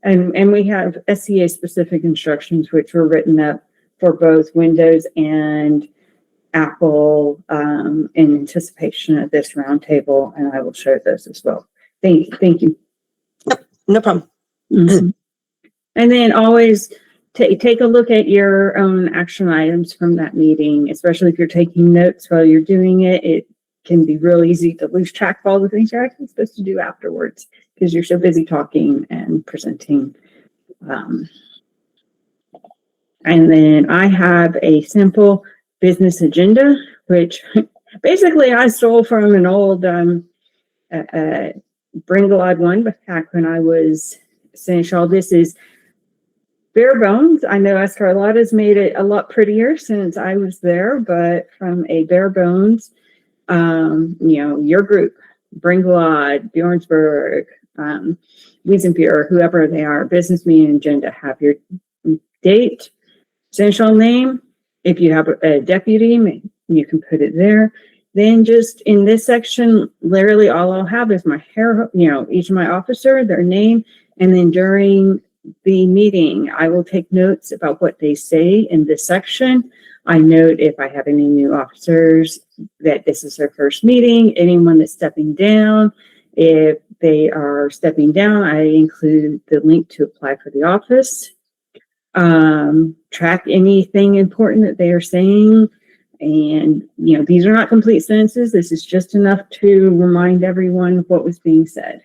And we have SCA specific instructions which were written up for both Windows and Apple in anticipation of this roundtable, and I will share those as well. Thank you. Yep, no problem. Mm-hmm. And then always take a look at your own action items from that meeting, especially if you're taking notes while you're doing it. It can be real easy to lose track of all the things you're actually supposed to do afterwards because you're so busy talking and presenting. And then I have a simple business agenda, which basically I stole from an old Bringalod one back when I was Seneschal. This is bare bones. I know Escarlata's made it a lot prettier since I was there, but from a bare bones, your group, Bringalod, Bjornsburg, Wiesenpure, whoever they are, business meeting agenda, have your date, Seneschal name. If you have a deputy, you can put it there. Then just in this section, literally all I'll have is my hair, each of my officer, their name, and then during the meeting, I will take notes about what they say in this section. I note if I have any new officers that this is their first meeting, anyone that's stepping down. If they are stepping down, I include the link to apply for the office. Track anything important that they are saying. And, these are not complete sentences. This is just enough to remind everyone what was being said.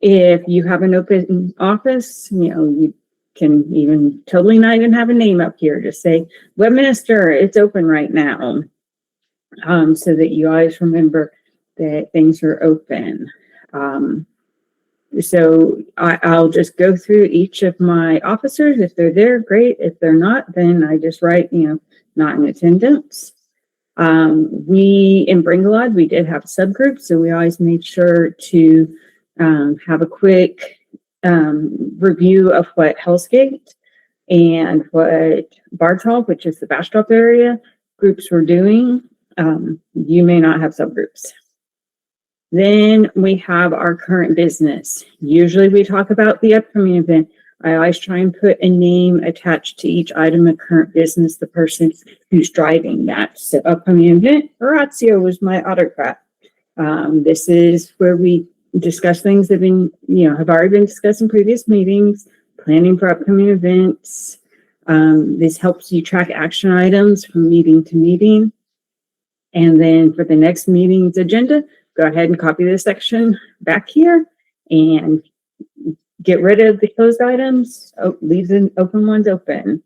If you have an open office, you can even totally not even have a name up here. Just say, web minister, it's open right now. So that you always remember that things are open. So I'll just go through each of my officers. If they're there, great. If they're not, then I just write, not in attendance. We, in Bringalod, we did have a subgroup, so we always made sure to have a quick review of what Hell's Gate and what Bard's Hall, which is the Bastrop area, groups we're doing. You may not have subgroups. Then we have our current business. Usually we talk about the upcoming event. I always try and put a name attached to each item of current business, the person who's driving that. So upcoming event, Horatio was my autocrat. This is where we discuss things that have already been discussed in previous meetings, planning for upcoming events. This helps you track action items from meeting to meeting. And then for the next meeting's agenda, go ahead and copy this section back here and get rid of the closed items, leave the open ones open.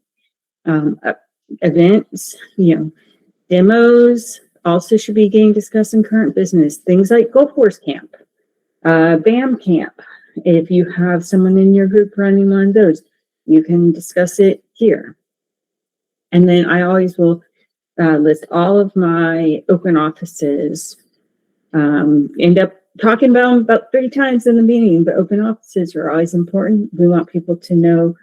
Events, demos also should be getting discussed in current business. Things like Gulf Force Camp, BAM Camp. If you have someone in your group running one of those, you can discuss it here. And then I always will list all of my open offices. End up talking about them about 3 times in the meeting, but open offices are always important. We want people to know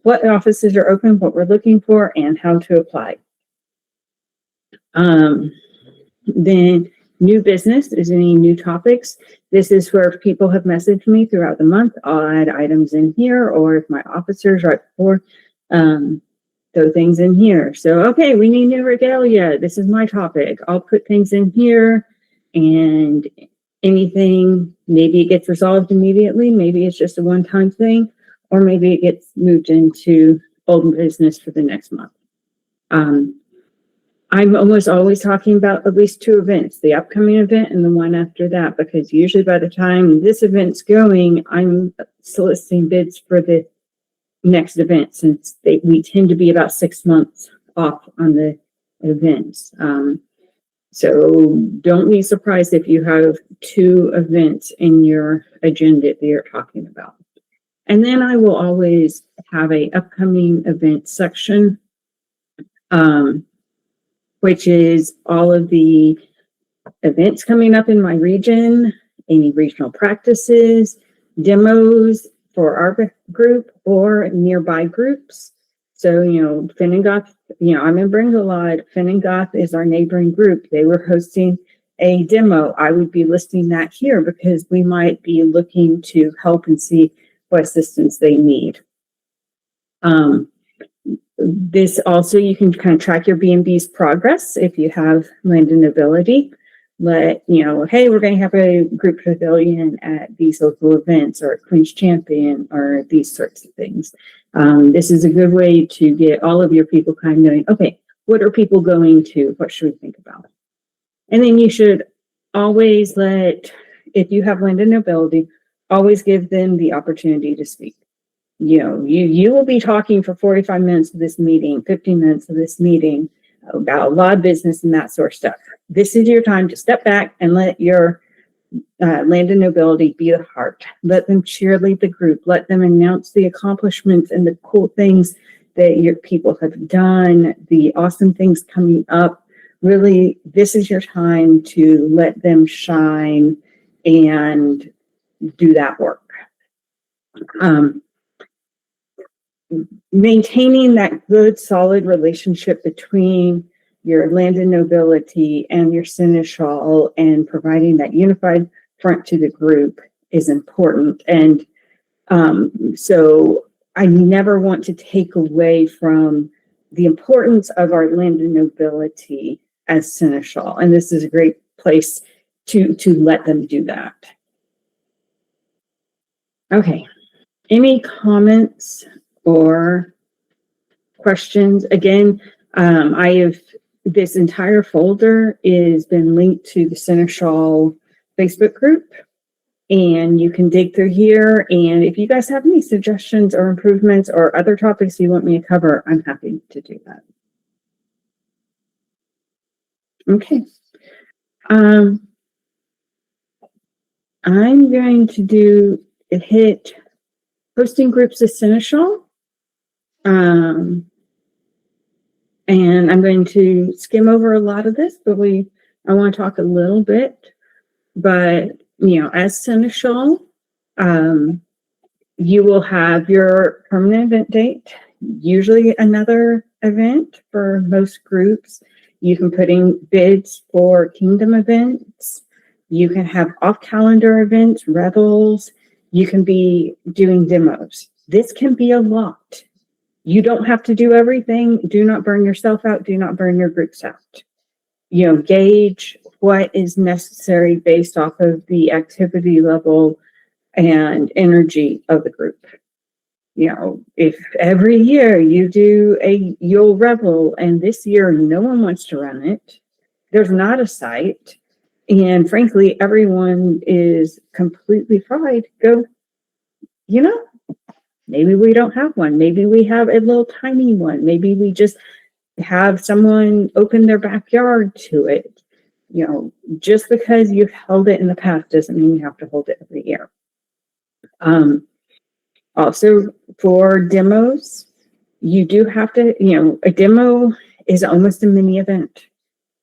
what offices are open, what we're looking for, and how to apply. Then new business is any new topics. This is where people have messaged me throughout the month. I'll add items in here, or if my officers right before, throw things in here. So, okay, we need new regalia. This is my topic. I'll put things in here, and anything, maybe it gets resolved immediately. Maybe it's just a one-time thing, or maybe it gets moved into old business for the next month. I'm almost always talking about at least 2 events, the upcoming event and the one after that, because usually by the time this event's going, I'm soliciting bids for the next event, since we tend to be about 6 months off on the events. So don't be surprised if you have 2 events in your agenda that you're talking about. And then I will always have a upcoming event section, which is all of the events coming up in my region, any regional practices, demos for our group or nearby groups. So, Finnegoth, I'm in Bringelod. Finnegoth is our neighboring group. They were hosting a demo. I would be listing that here because we might be looking to help and see what assistance they need. This also, you can kind of track your B&B's progress if you have land and ability. Hey, we're going to have a group pavilion at these local events, or Queen's Champion, or these sorts of things. This is a good way to get all of your people kind of knowing, okay, what are people going to? What should we think about? And then you should always if you have land and ability, always give them the opportunity to speak. You will be talking for 45 minutes of this meeting, 15 minutes of this meeting about a lot of business and that sort of stuff. This is your time to step back and let your land and nobility be the heart. Let them cheerlead the group. Let them announce the accomplishments and the cool things that your people have done, the awesome things coming up. Really, this is your time to let them shine and do that work. Maintaining that good, solid relationship between your land and nobility and your seneschal, and providing that unified front to the group is important. And so I never want to take away from the importance of our land and nobility as seneschal. And this is a great place to let them do that. Okay. Any comments or questions? Again, this entire folder is been linked to the Seneschal Facebook group, and you can dig through here. And if you guys have any suggestions or improvements or other topics you want me to cover, I'm happy to do that. Okay. I'm going to hit hosting groups of Seneschal. And I'm going to skim over a lot of this, but I want to talk a little bit. But, as Seneschal, you will have your permanent event date. usually another event for most groups. You can put in bids for kingdom events. You can have off-calendar events, revels. You can be doing demos. This can be a lot. You don't have to do everything. Do not burn yourself out. Do not burn your groups out. You know, gauge what is necessary based off of the activity level and energy of the group. You know, if every year you do you'll revel and this year no one wants to run it, there's not a site, and frankly, everyone is completely fried, go, you know, maybe we don't have one. Maybe we have a little tiny one. Maybe we just have someone open their backyard to it. You know, just because you've held it in the past doesn't mean you have to hold it every year. Also, for demos, you do have to, you know, a demo is almost a mini event.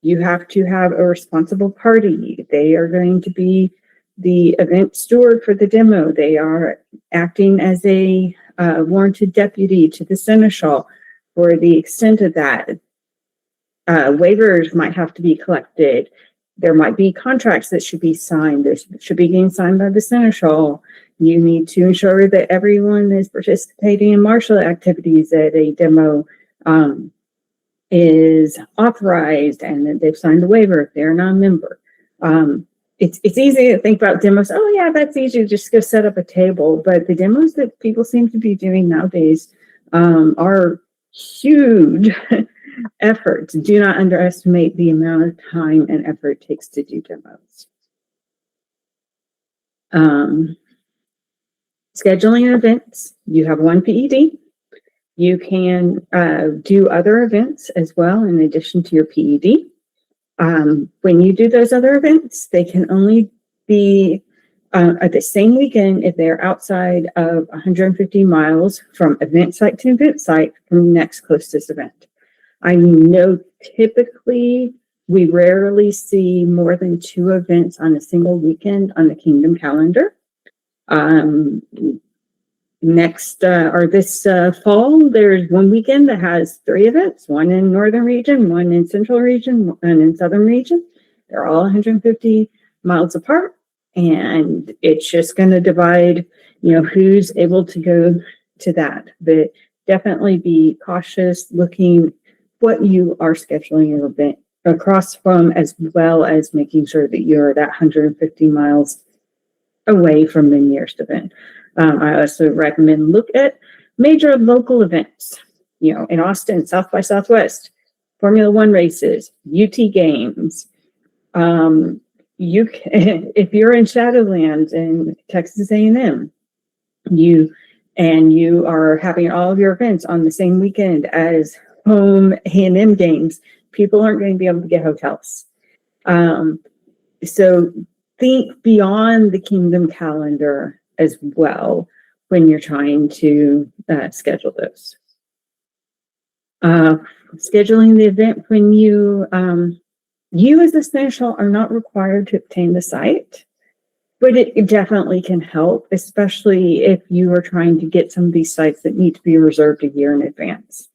You have to have a responsible party. They are going to be the event steward for the demo. They are acting as a warranted deputy to the Seneschal for the extent of that. Waivers might have to be collected. There might be contracts that should be signed. There should be getting signed by the Seneschal. You need to ensure that everyone is participating in martial activities at a demo is authorized and that they've signed the waiver if they're a non-member. It's easy to think about demos. Oh yeah, that's easy. Just go set up a table. But the demos that people seem to be doing nowadays are huge efforts. Do not underestimate the amount of time and effort it takes to do demos. Scheduling events. You have one PED. You can do other events as well in addition to your PED. When you do those other events, they can only be at the same weekend if they're outside of 150 miles from event site to event site from the next closest event. I know typically we rarely see more than 2 events on a single weekend on the Kingdom calendar. This fall, there's one weekend that has 3 events, one in northern region, one in central region, and in southern region. They're all 150 miles apart, and it's just going to divide, you know, who's able to go to that. But definitely be cautious looking what you are scheduling your event across from, as well as making sure that you're that 150 miles away from the nearest event. I also recommend look at major local events, you know, in Austin, South by Southwest, Formula One races, UT games. You can, if you're in Shadowlands in Texas A&M, you are having all of your events on the same weekend as home A&M games, people aren't going to be able to get hotels. So think beyond the Kingdom calendar as well when you're trying to schedule those. Scheduling the event when you as a Seneschal are not required to obtain the site, but it definitely can help, especially if you are trying to get some of these sites that need to be reserved a year in advance.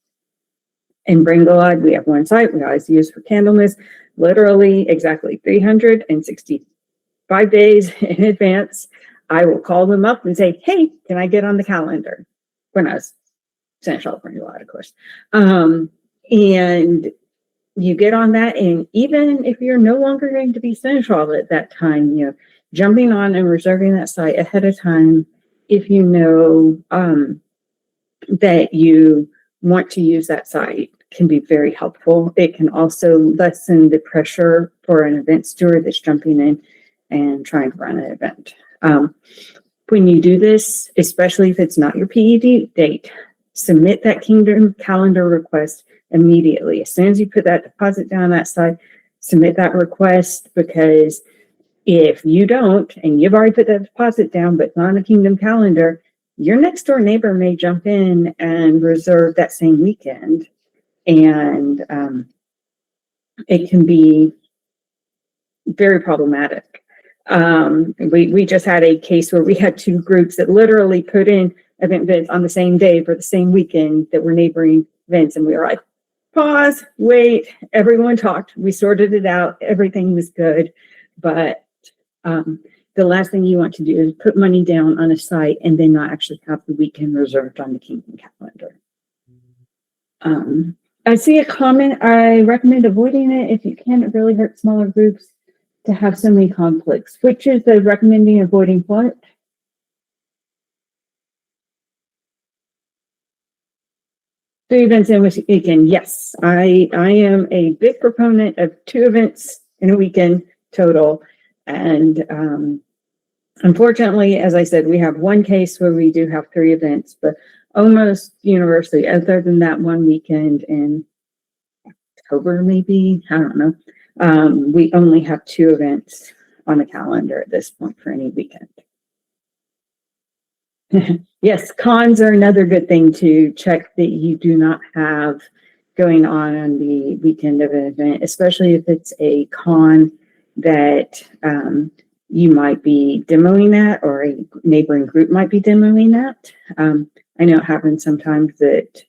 In Bringalod, we have one site we always use for Candlemas, literally exactly 365 days in advance. I will call them up and say, hey, can I get on the calendar? When I was Seneschal Bringalod, of course. And you get on that, and even if you're no longer going to be Seneschal at that time, you know, jumping on and reserving that site ahead of time, if you know that you want to use that site, can be very helpful. It can also lessen the pressure for an event steward that's jumping in and trying to run an event. When you do this, especially if it's not your PED date, submit that Kingdom calendar request immediately. As soon as you put that deposit down that site, submit that request, because if you don't, and you've already put that deposit down, but not on a Kingdom calendar, your next door neighbor may jump in and reserve that same weekend. And it can be very problematic. We just had a case where we had 2 groups that literally put in events on the same day for the same weekend that were neighboring events. And we were like, pause, wait, everyone talked. We sorted it out. Everything was good. But the last thing you want to do is put money down on a site and then not actually have the weekend reserved on the Kingdom calendar. I see a comment. I recommend avoiding it if you can. It really hurts smaller groups to have so many conflicts. Which is the recommending avoiding what? Three events in a weekend. Yes, I am a big proponent of 2 events in a weekend total. And unfortunately, as I said, we have one case where we do have 3 events, but almost universally, other than that one weekend in October, maybe, I don't know, we only have 2 events on the calendar at this point for any weekend. Yes, cons are another good thing to check that you do not have going on the weekend of an event, especially if it's a con that you might be demoing that, or a neighboring group might be demoing that. I know it happens sometimes that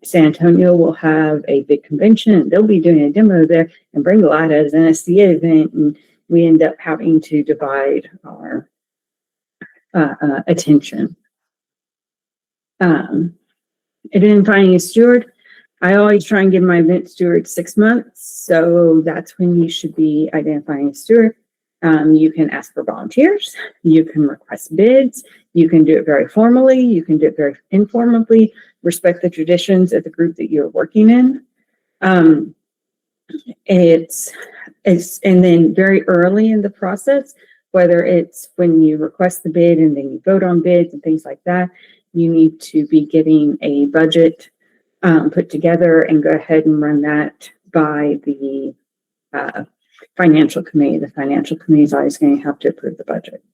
San Antonio will have a big convention and they'll be doing a demo there and bring a lot as an SCA event, and we end up having to divide our attention. Identifying a steward. I always try and give my event steward 6 months, so that's when you should be identifying a steward. You can ask for volunteers, you can request bids, you can do it very formally, you can do it very informally, respect the traditions of the group that you're working in. It's and then very early in the process, whether it's when you request the bid and then you vote on bids and things like that, you need to be getting a budget put together and go ahead and run that by the financial committee. The financial committee is always going to have to approve the budget.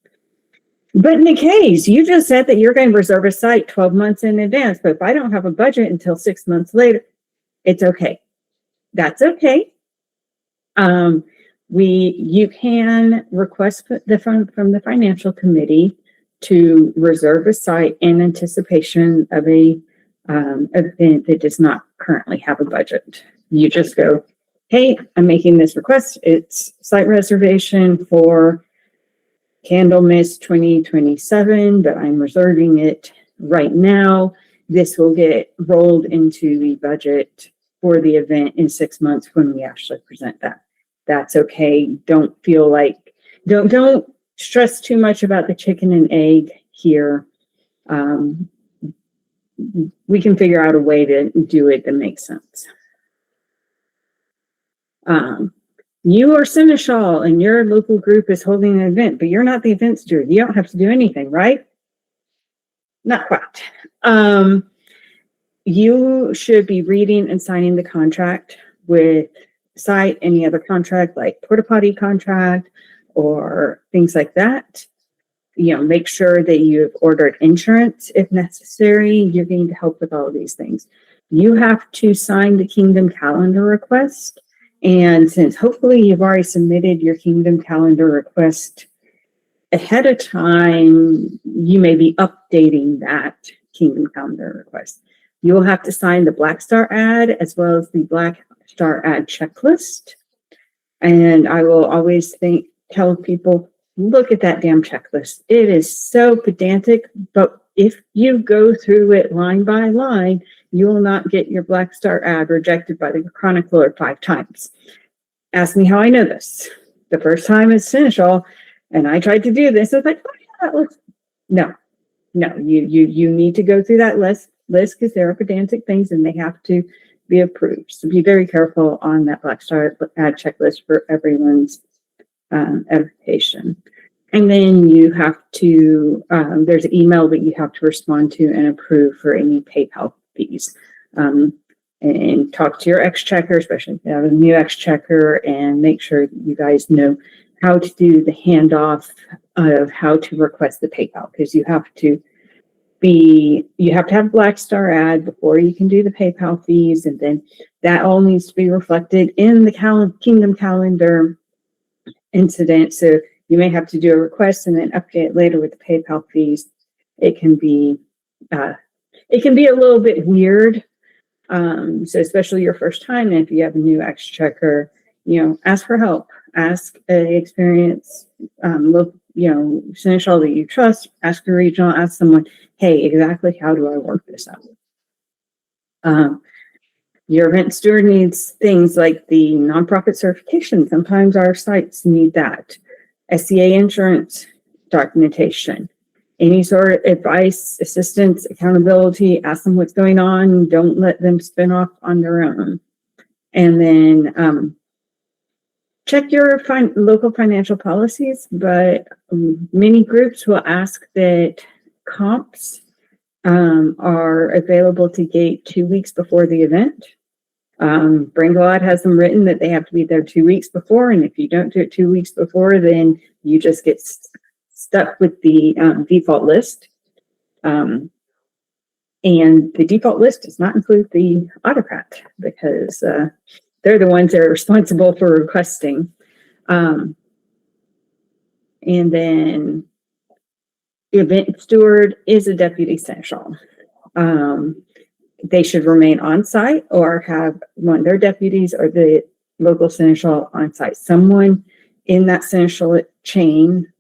But in the case, you just said that you're going to reserve a site 12 months in advance, but if I don't have a budget until 6 months later, it's okay. That's okay. You can request the fund from the financial committee to reserve a site in anticipation of a event that does not currently have a budget. You just go, hey, I'm making this request. It's site reservation for Candlemas 2027, but I'm reserving it right now. This will get rolled into the budget for the event in 6 months when we actually present that. That's okay. Don't feel like, don't stress too much about the chicken and egg here. We can figure out a way to do it that makes sense. You are Seneschal and your local group is holding an event, but you're not the event steward. You don't have to do anything, right? Not quite. You should be reading and signing the contract with site, any other contract like porta potty contract or things like that. You know, make sure that you've ordered insurance if necessary. You're going to help with all of these things. You have to sign the Kingdom calendar request. And since hopefully you've already submitted your Kingdom calendar request ahead of time, you may be updating that Kingdom calendar request. You will have to sign the Black Star ad as well as the Black Star ad checklist. And I will always tell people, look at that damn checklist. It is so pedantic, but if you go through it line by line, you will not get your Black Star ad rejected by the chronicler 5 times. Ask me how I know this. The first time as Seneschal, and I tried to do this, I was like, oh, yeah, that looks... No, you need to go through that list because there are pedantic things and they have to be approved. So be very careful on that Black Star ad checklist for everyone's edification. And then you have to, there's an email that you have to respond to and approve for any PayPal fees. And talk to your exchequer, especially if you have a new exchequer, and make sure that you guys know how to do the handoff of how to request the PayPal, because you have to have Black Star ad before you can do the PayPal fees, and then that all needs to be reflected in the Kingdom calendar incident. So you may have to do a request and then update it later with the PayPal fees. it can be a little bit weird. So especially your first time, if you have a new exchequer, ask for help, ask a experienced, Seneschal that you trust, ask a regional, ask someone, hey, exactly how do I work this out? Your event steward needs things like the nonprofit certification. Sometimes our sites need that. SCA insurance documentation. Any sort of advice, assistance, accountability, ask them what's going on. Don't let them spin off on their own. And then check your local financial policies, but many groups will ask that comps are available to gate 2 weeks before the event. Bringlot has them written that they have to be there 2 weeks before, and if you don't do it 2 weeks before, then you just get stuck with the default list. And the default list does not include the autocrat because they're the ones that are responsible for requesting. And then the event steward is a deputy seneschal. They should remain on site or have one of their deputies or the local seneschal on site. Someone in that seneschal chain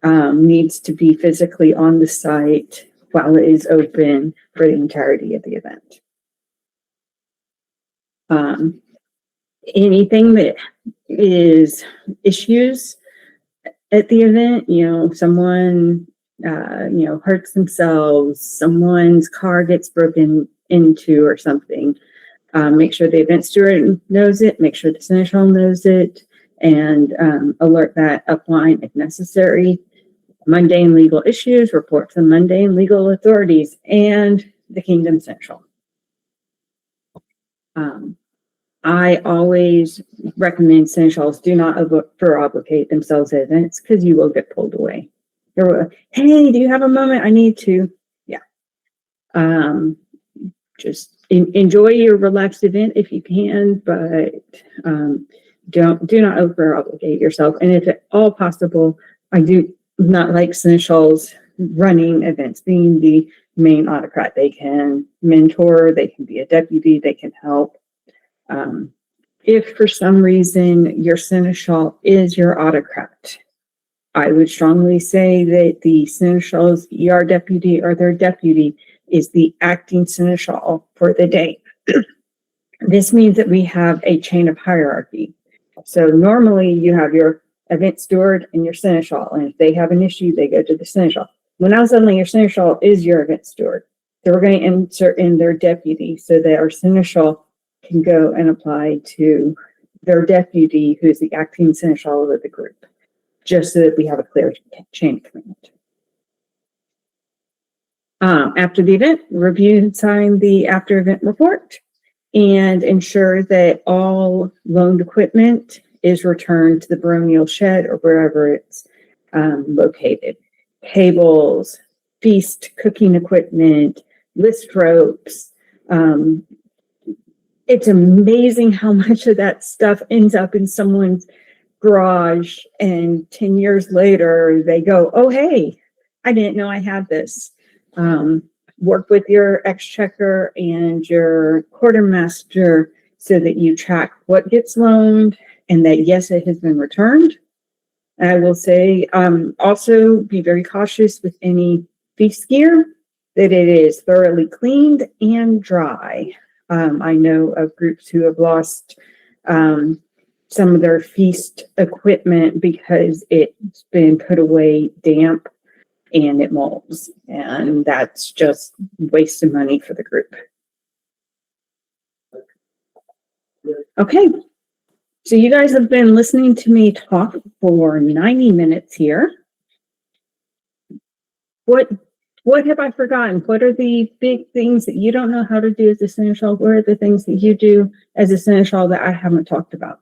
needs to be physically on the site while it is open for the entirety of the event. Anything that is issues at the event, someone hurts themselves, someone's car gets broken into or something, make sure the event steward knows it, make sure the seneschal knows it, and alert that upline if necessary. Mundane legal issues, report to mundane legal authorities and the Kingdom Seneschal. I always recommend seneschals do not over-obligate themselves at events because you will get pulled away. Hey, do you have a moment? I need to. Yeah. Just enjoy your relaxed event if you can, but do not over-obligate yourself. And if at all possible, I do not like seneschals running events, being the main autocrat. They can mentor, they can be a deputy, they can help. If for some reason your seneschal is your autocrat, I would strongly say that the seneschal's ER deputy or their deputy is the acting seneschal for the day. This means that we have a chain of hierarchy. So normally you have your event steward and your seneschal, and if they have an issue, they go to the seneschal. Well, now suddenly your seneschal is your event steward. So we're going to insert in their deputy so that our seneschal can go and apply to their deputy, who is the acting seneschal of the group, just so that we have a clear chain of command. After the event, review and sign the after event report and ensure that all loaned equipment is returned to the baronial shed or wherever it's located. Tables, feast cooking equipment, list ropes. It's amazing how much of that stuff ends up in someone's garage, and 10 years later they go, oh, hey, I didn't know I had this. Work with your exchequer and your quartermaster so that you track what gets loaned and that, yes, it has been returned. I will say also be very cautious with any feast gear, that it is thoroughly cleaned and dry. I know of groups who have lost some of their feast equipment because it's been put away damp and it molds, and that's just waste of money for the group. Okay, so you guys have been listening to me talk for 90 minutes here. What have I forgotten? What are the big things that you don't know how to do as a seneschal? What are the things that you do as a seneschal that I haven't talked about?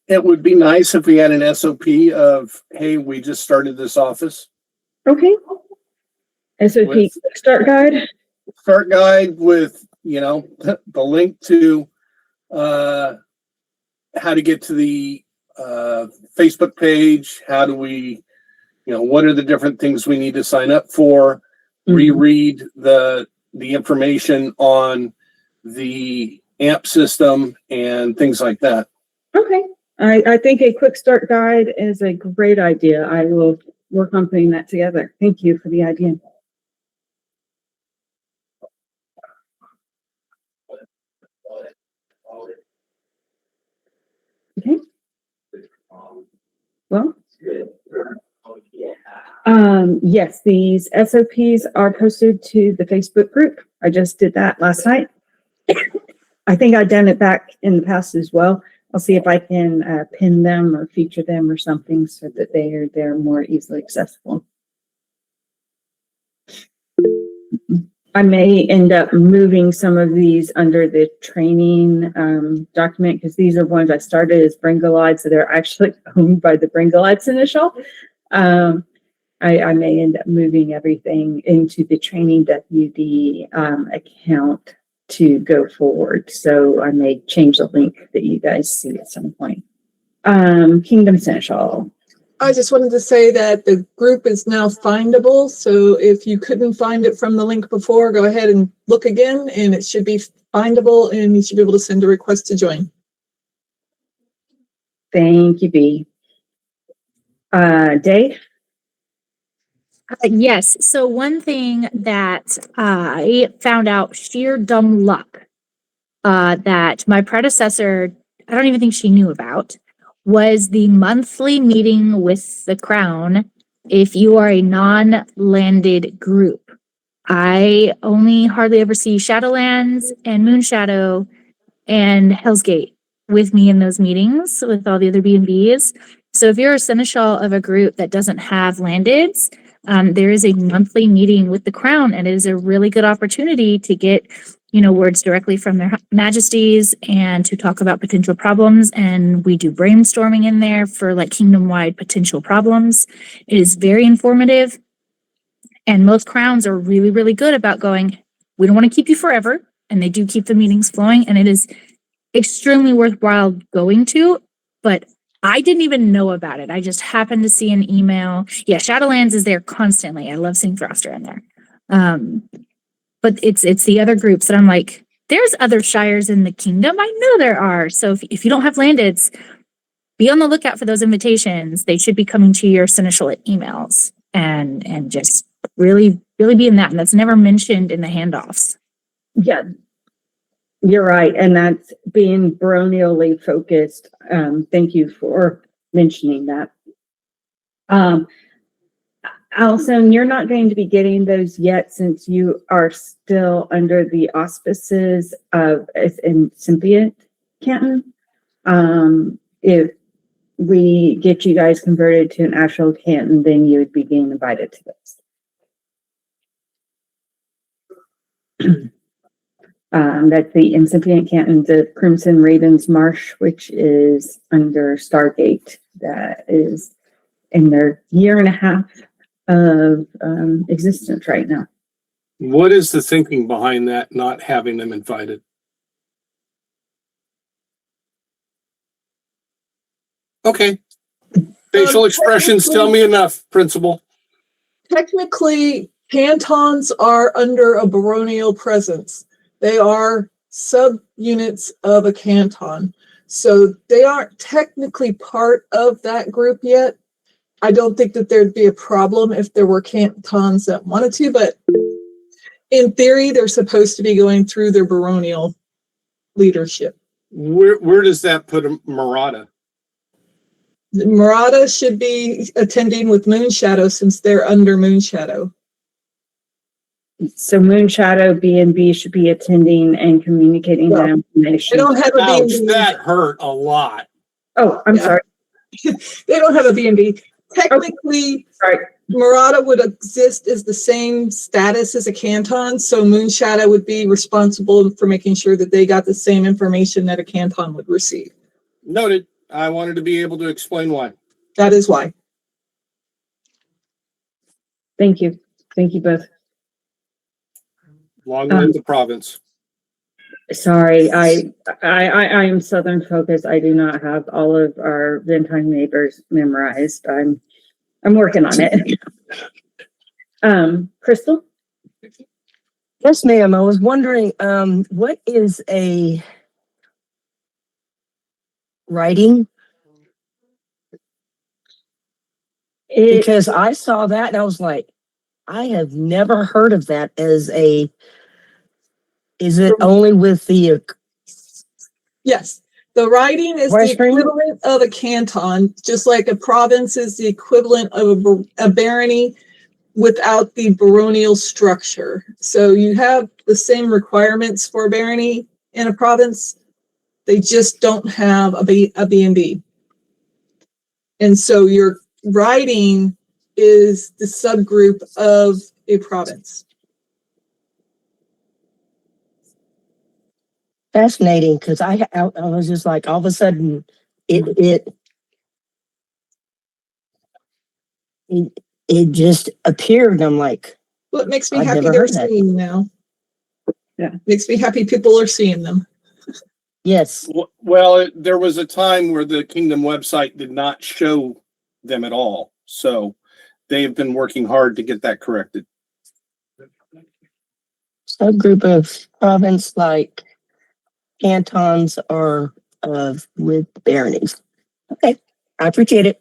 It would be nice if we had an SOP of, hey, we just started this office. Okay. SOP start guide. Start guide with, the link to how how to get to the Facebook page. How do we, what are the different things we need to sign up for? Reread the information on the AMP system and things like that. Okay. I think a quick start guide is a great idea. I will work on putting that together. Thank you for the idea. Okay. Well, yes, these SOPs are posted to the Facebook group. I just did that last night. I think I've done it back in the past as well. I'll see if I can pin them or feature them or something so that they're more easily accessible. I may end up moving some of these under the training document because these are ones I started as Bringolide, so they're actually owned by the Bringolide Seneschal. I may end up moving everything into the training WD account to go forward. So I may change the link that you guys see at some point. Kingdom Seneschal. I just wanted to say that the group is now findable. So if you couldn't find it from the link before, go ahead and look again and it should be findable and you should be able to send a request to join. Thank you, B. Dave? Yes. So one thing that I found out, sheer dumb luck, that my predecessor, I don't even think she knew about, was the monthly meeting with the Crown if you are a non-landed group. I only hardly ever see Shadowlands and Moonshadow and Hell's Gate with me in those meetings with all the other B&Bs. So if you're a Seneschal of a group that doesn't have landeds, there is a monthly meeting with the Crown, and it is a really good opportunity to get, words directly from their majesties and to talk about potential problems. And we do brainstorming in there for like kingdom-wide potential problems. It is very informative. And most crowns are really, really good about going, we don't want to keep you forever. And they do keep the meetings flowing. And it is extremely worthwhile going to, but I didn't even know about it. I just happened to see an email. Yeah, Shadowlands is there constantly. I love seeing Thruster in there. But it's the other groups that I'm like, there's other shires in the kingdom. I know there are. So if you don't have landeds, be on the lookout for those invitations. They should be coming to your Seneschal emails and just really, really be in that. And that's never mentioned in the handoffs. Yeah, you're right. And that's being baronially focused. Thank you for mentioning that. Allison, you're not going to be getting those yet since you are still under the auspices of incipient Canton. If we get you guys converted to an actual Canton, then you would be being invited to those. That's the incipient Canton, the Crimson Ravens Marsh, which is under Stargate. That is in their year and a half of existence right now. What is the thinking behind that, not having them invited? Okay. Facial expressions tell me enough, Principal. Technically, cantons are under a baronial presence. They are subunits of a canton. So they aren't technically part of that group yet. I don't think that there'd be a problem if there were cantons that wanted to, but in theory, they're supposed to be going through their baronial leadership. Where does that put Murata? Murata should be attending with Moonshadow since they're under Moonshadow. So Moonshadow B&B should be attending and communicating that information. They don't have a Ouch, B&B. that hurt a lot. Oh, I'm sorry. They don't have a B&B. Technically, Murata would exist as the same status as a canton, so Moonshadow would be responsible for making sure that they got the same information that a canton would receive. Noted. I wanted to be able to explain why. That is why. Thank you. Thank you both. Long live the province. Sorry, I am Southern focused. I do not have all of our Venton neighbors memorized. I'm working on it. Crystal? Yes, ma'am. I was wondering, what is a writing? Because I saw that and I was like, I have never heard of that as a, is it only with the, Yes, the writing is the Vice Premier? equivalent of a canton, just like a province is the equivalent of a barony without the baronial structure. So you have the same requirements for a barony in a province. They just don't have a B&B. And so your writing is the subgroup of a province. fascinating? Because I was just like, all of a sudden, it just appeared. And I'm like, Well, it makes me I've happy never they're heard that. seeing now. Yeah. Makes me happy people are seeing them. yes. Well, there was a time where the Kingdom website did not show them at all. So they have been working hard to get that corrected. Subgroup of province like cantons or with baronies. Okay, I appreciate it.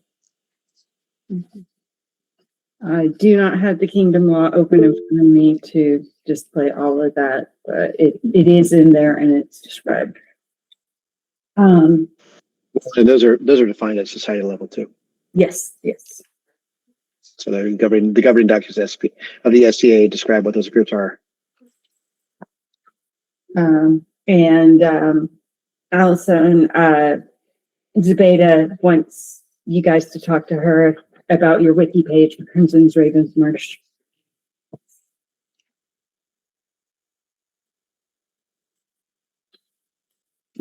I do not have the Kingdom law open in front of me to display all of that, but it is in there and it's described. And those are defined at society level too. Yes. So the governing documents of the SCA describe what those groups are. Allison, Zebeda wants you guys to talk to her about your wiki page for Crimson's Ravens March.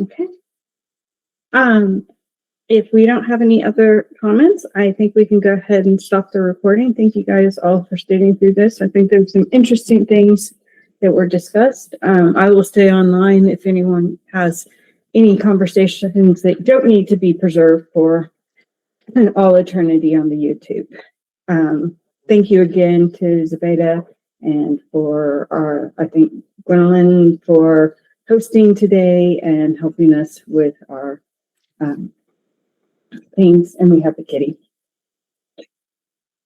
Okay. If we don't have any other comments, I think we can go ahead and stop the recording. Thank you guys all for staying through this. I think there's some interesting things that were discussed. I will stay online if anyone has any conversations that don't need to be preserved for all eternity on the YouTube. Thank you again to Zebeda and for I think Gwendolyn for hosting today and helping us with our things. And we have the kitty.